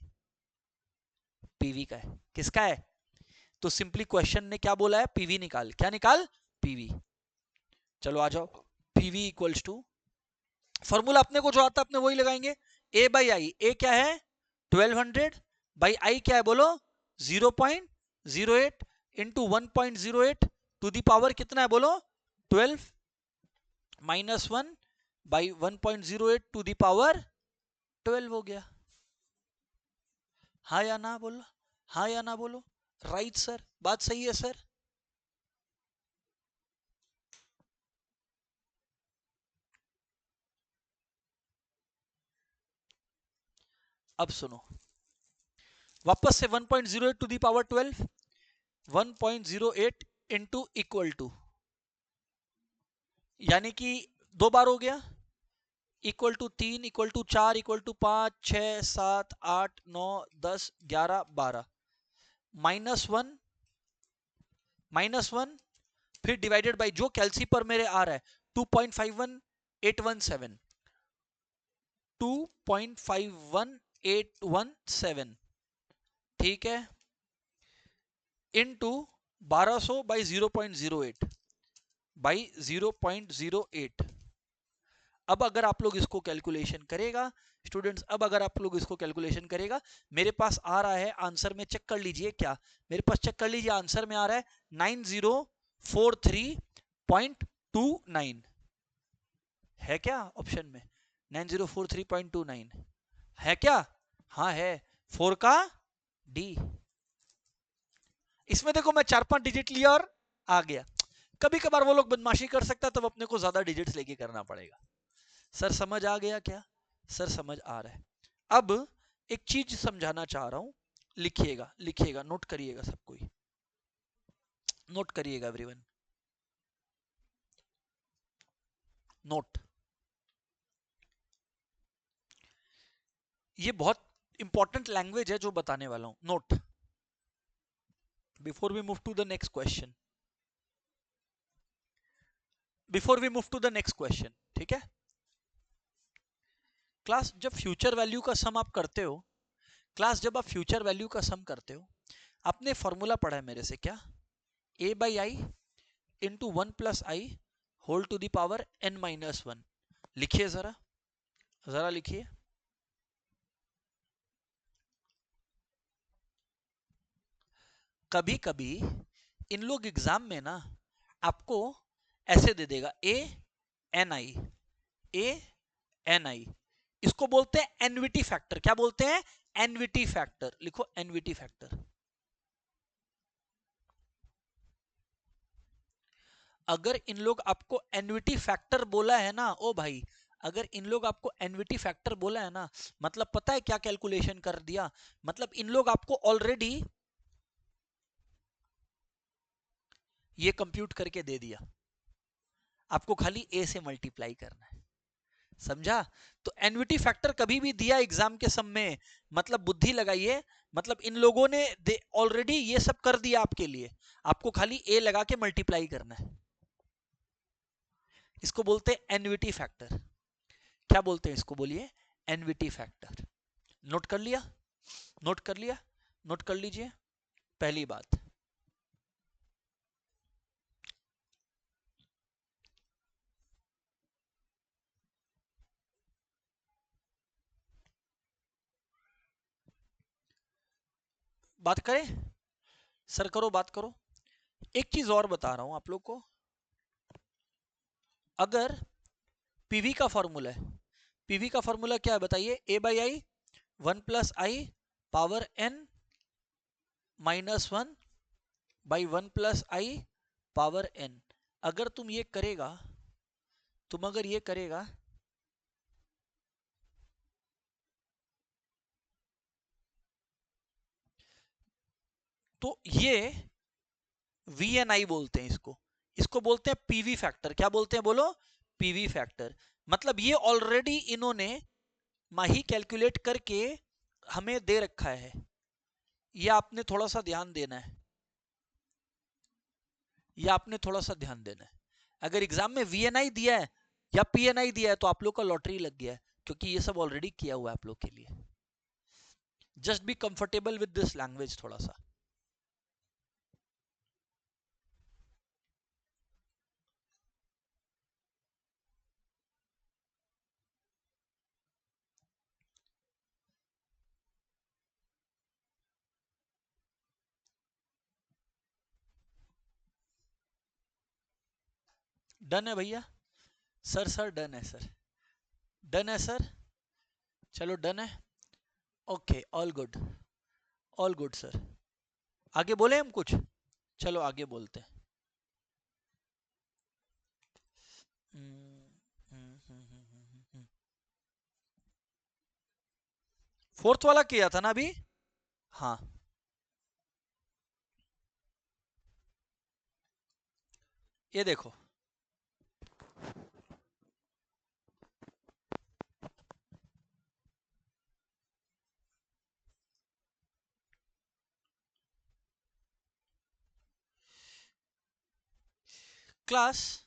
पीवी का है। किसका है? तो सिंपली क्वेश्चन ने क्या बोला है, पीवी निकाल। क्या निकाल? पीवी। चलो आ जाओ, पीवी इक्वल्स टू, फॉर्मूला अपने को जो आता है अपने वही लगाएंगे। ए बाई आई, ए क्या है 1200, बाई आई क्या है बोलो 0.08 इंटू 1.08 टू दी पावर कितना है बोलो 12 -1 बाई 1.08 टू दी पावर 12 हो गया। हाँ या ना बोलो, हाँ या ना बोलो। राइट सर, बात सही है सर। अब सुनो, वापस से 1.08 to the power 12, 1.08 into equal to, यानी कि 2 बार हो गया, equal to 3, equal to 4, equal to 5, 6, 7, 8, 9, 10, 11, 12, -1, -1, फिर डिवाइडेड बाई जो कैलसी पर मेरे आ रहा है 2.51817, 2.51817, ठीक है, इनटू 1200 बाई 0.08 बाई 0.08। अब अगर आप लोग इसको कैलकुलेशन करेगा स्टूडेंट्स, अब अगर आप लोग इसको कैलकुलेशन करेगा, मेरे पास आ रहा है आंसर में, चेक कर लीजिए क्या मेरे पास, चेक कर लीजिए आंसर में आ रहा है 9043.29 है क्या ऑप्शन में, 9043.29 है क्या, हाँ है, 4 का डी। इसमें देखो मैं 4-5 डिजिट लिया और आ गया। कभी कभार वो लोग बदमाशी कर सकता है, तब अपने को ज्यादा डिजिट्स लेके करना पड़ेगा। सर समझ आ गया क्या, सर समझ आ रहा है। अब एक चीज समझाना चाह रहा हूं, लिखिएगा लिखिएगा, नोट करिएगा, सब कोई नोट करिएगा, एवरीवन नोट। ये बहुत इंपॉर्टेंट लैंग्वेज है जो बताने वाला हूं, note before we move to the next question, before we move to the next question, ठीक है। क्लास जब फ्यूचर वैल्यू का सम आप करते हो, क्लास जब आप फ्यूचर वैल्यू का सम करते हो, आपने फॉर्मूला पढ़ा है मेरे से क्या, a by I into 1 + i whole to the power n-1। लिखिए जरा, जरा लिखिए। कभी कभी इन लोग एग्जाम में ना आपको ऐसे दे देगा a n i, इसको बोलते हैं एनवीटी फैक्टर। क्या बोलते हैं, एनवीटी फैक्टर, लिखो एनवीटी फैक्टर। अगर इन लोग आपको एनवीटी फैक्टर बोला है ना, ओ भाई, अगर इन लोग आपको एनवीटी फैक्टर बोला है ना, मतलब पता है क्या कैलकुलेशन कर दिया, मतलब इन लोग आपको ऑलरेडी ये कंप्यूट करके दे दिया, आपको खाली ए से मल्टीप्लाई करना है, समझा। तो एनवीटी फैक्टर कभी भी दिया एग्जाम के सम में, मतलब बुद्धि लगाइए, मतलब इन लोगों ने ऑलरेडी ये सब कर दिया आपके लिए, आपको खाली ए लगा के मल्टीप्लाई करना है। इसको बोलते हैं एनवीटी फैक्टर। क्या बोलते हैं इसको, बोलिए, एनवीटी फैक्टर। नोट कर लिया, नोट कर लिया, नोट कर लीजिए। पहली बात, बात करें, सर करो बात करो। एक चीज और बता रहा हूं आप लोग को, अगर पीवी का फॉर्मूला है, पीवी का फॉर्मूला क्या है बताइए, A by I 1 + i power n-1 by 1 + i power n। अगर तुम ये करेगा, तुम अगर ये करेगा, तो ये वी एन आई बोलते हैं इसको, इसको बोलते हैं पीवी फैक्टर। क्या बोलते हैं बोलो, पीवी फैक्टर। मतलब ये ऑलरेडी इन्होंने माही कैलकुलेट करके हमें दे रखा है, ये आपने थोड़ा सा ध्यान देना है, ये आपने थोड़ा सा ध्यान देना है। अगर एग्जाम में वी एन आई दिया है या पी एन आई दिया है तो आप लोग का लॉटरी लग गया है, क्योंकि ये सब ऑलरेडी किया हुआ है आप लोग के लिए। Just be comfortable with this language थोड़ा सा। डन है भैया, सर सर डन है सर, डन है सर, चलो डन है, okay, all good, all good sir. आगे बोले हम कुछ, चलो आगे बोलते हैं। फोर्थ वाला किया था ना अभी, हाँ, ये देखो, क्लास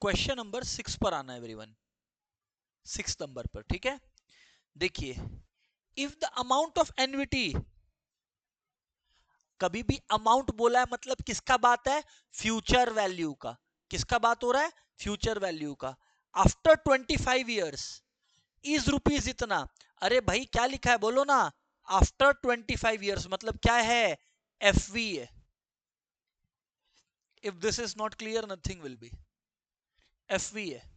क्वेश्चन नंबर 6 पर आना एवरीवन, 6 नंबर पर, ठीक है। देखिए, if the amount of annuity, कभी भी अमाउंट बोला है मतलब किसका बात है, फ्यूचर वैल्यू का। किसका बात हो रहा है, फ्यूचर वैल्यू का। आफ्टर 25 ईयर्स इज रुपीज इतना। अरे भाई क्या लिखा है बोलो ना, आफ्टर 25 ईयर्स मतलब क्या है, एफ वी है। If this is not clear nothing will be, F V है।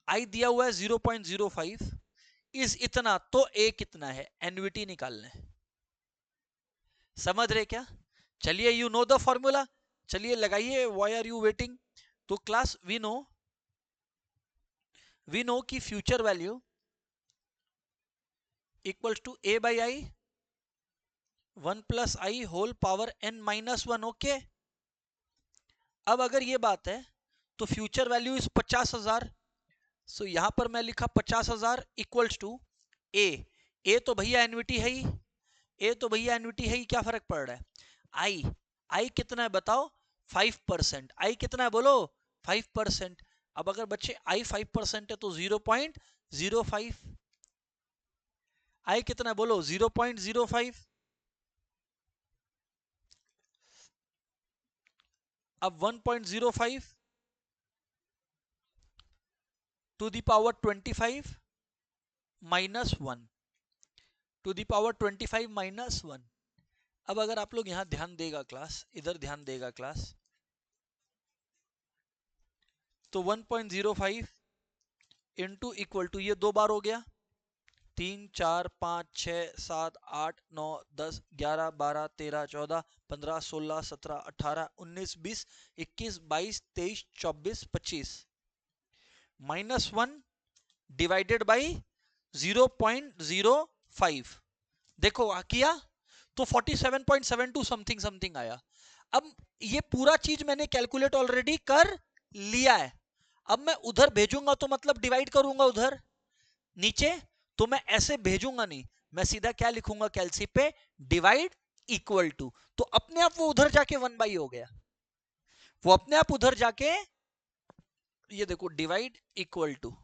आई दिया हुआ है 0.05, इज इतना, तो ए कितना है, एन्युटी निकालना है। समझ रहे क्या? चलिए, यू नो द फॉर्मूला, चलिए लगाइए, व्हाई आर यू वेटिंग। तो क्लास वी नो की future value equals to A by I 1 + i whole power n-1। Okay, अब अगर ये बात है तो फ्यूचर वैल्यू इज 50,000। सो यहां पर मैं लिखा 50,000 इक्वल्स टू ए। ए तो भैया एन्युटी है ही, ए तो भैया एन्युटी है ही, क्या फर्क पड़ रहा है। आई, आई कितना है बताओ, 5%। आई कितना है बोलो, 5%। अब अगर बच्चे आई 5% है तो 0.05, आई कितना है बोलो, 0.05। अब 1.05 to the power 25 -1, to the power 25 -1। अब अगर आप लोग यहां ध्यान देगा क्लास, इधर ध्यान देगा क्लास, तो 1.05 इंटू इक्वल टू, ये 2 बार हो गया, 3 4 5 6 7 8 9 10 11 12 13 14 15 16 17 18 19 20 21 22 23 24 25 -1 डिवाइडेड बाई 0.05। देखो किया तो 47.72 समथिंग समथिंग आया। अब ये पूरा चीज मैंने कैलकुलेट ऑलरेडी कर लिया है। अब मैं उधर भेजूंगा तो मतलब डिवाइड करूंगा उधर नीचे, तो मैं ऐसे भेजूंगा नहीं, मैं सीधा क्या लिखूंगा कैलसी पे, डिवाइड इक्वल टू। तो अपने आप वो उधर जाके 1/, हो गया वो अपने आप उधर जाके, ये देखो डिवाइड इक्वल टू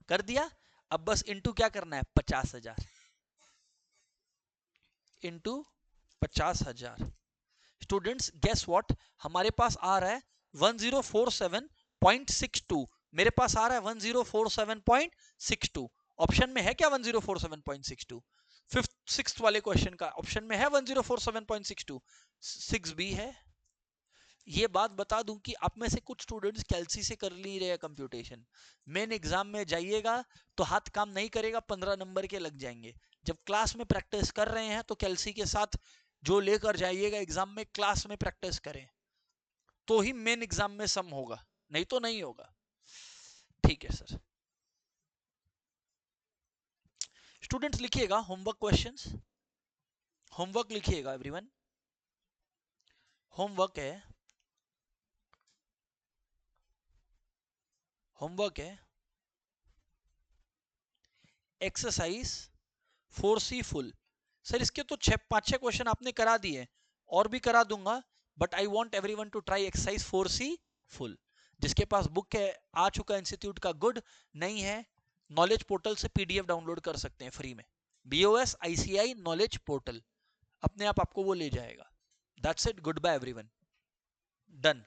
कर दिया। अब बस इंटू क्या करना है, 50,000 इंटू 50,000। स्टूडेंट्स गेस व्हाट, हमारे पास आ रहा है 1047.62, मेरे पास आ रहा है 1047.62। ऑप्शन में है क्या 1047.62, फिफ्थ सिक्स्थ वाले क्वेश्चन का ऑप्शन में है 1047.62, 6B है। ये बात बता दूं कि आप में से कुछ स्टूडेंट्स कैलसी से कर नहीं रहे कंप्यूटेशन, मेन एग्जाम में जाइएगा तो हाथ काम नहीं करेगा, 15 नंबर के लग जाएंगे। जब क्लास में प्रैक्टिस कर रहे हैं तो कैलसी के साथ जो लेकर जाइएगा एग्जाम में, क्लास में प्रैक्टिस करें तो ही मेन एग्जाम में सम होगा, नहीं तो नहीं होगा। ठीक है सर। स्टूडेंट्स लिखिएगा होमवर्क क्वेश्चंस, होमवर्क लिखिएगा एवरीवन। होमवर्क है, होमवर्क है एक्सरसाइज 4C फुल। सर इसके तो 5-6 क्वेश्चन आपने करा दिए, और भी करा दूंगा, but I want everyone to try exercise 4C full. जिसके पास बुक है आ चुका इंस्टीट्यूट का, गुड, नहीं है नॉलेज पोर्टल से पीडीएफ डाउनलोड कर सकते हैं फ्री में, BOS ICI नॉलेज पोर्टल, अपने आप आपको वो ले जाएगा। That's it, good bye everyone, done.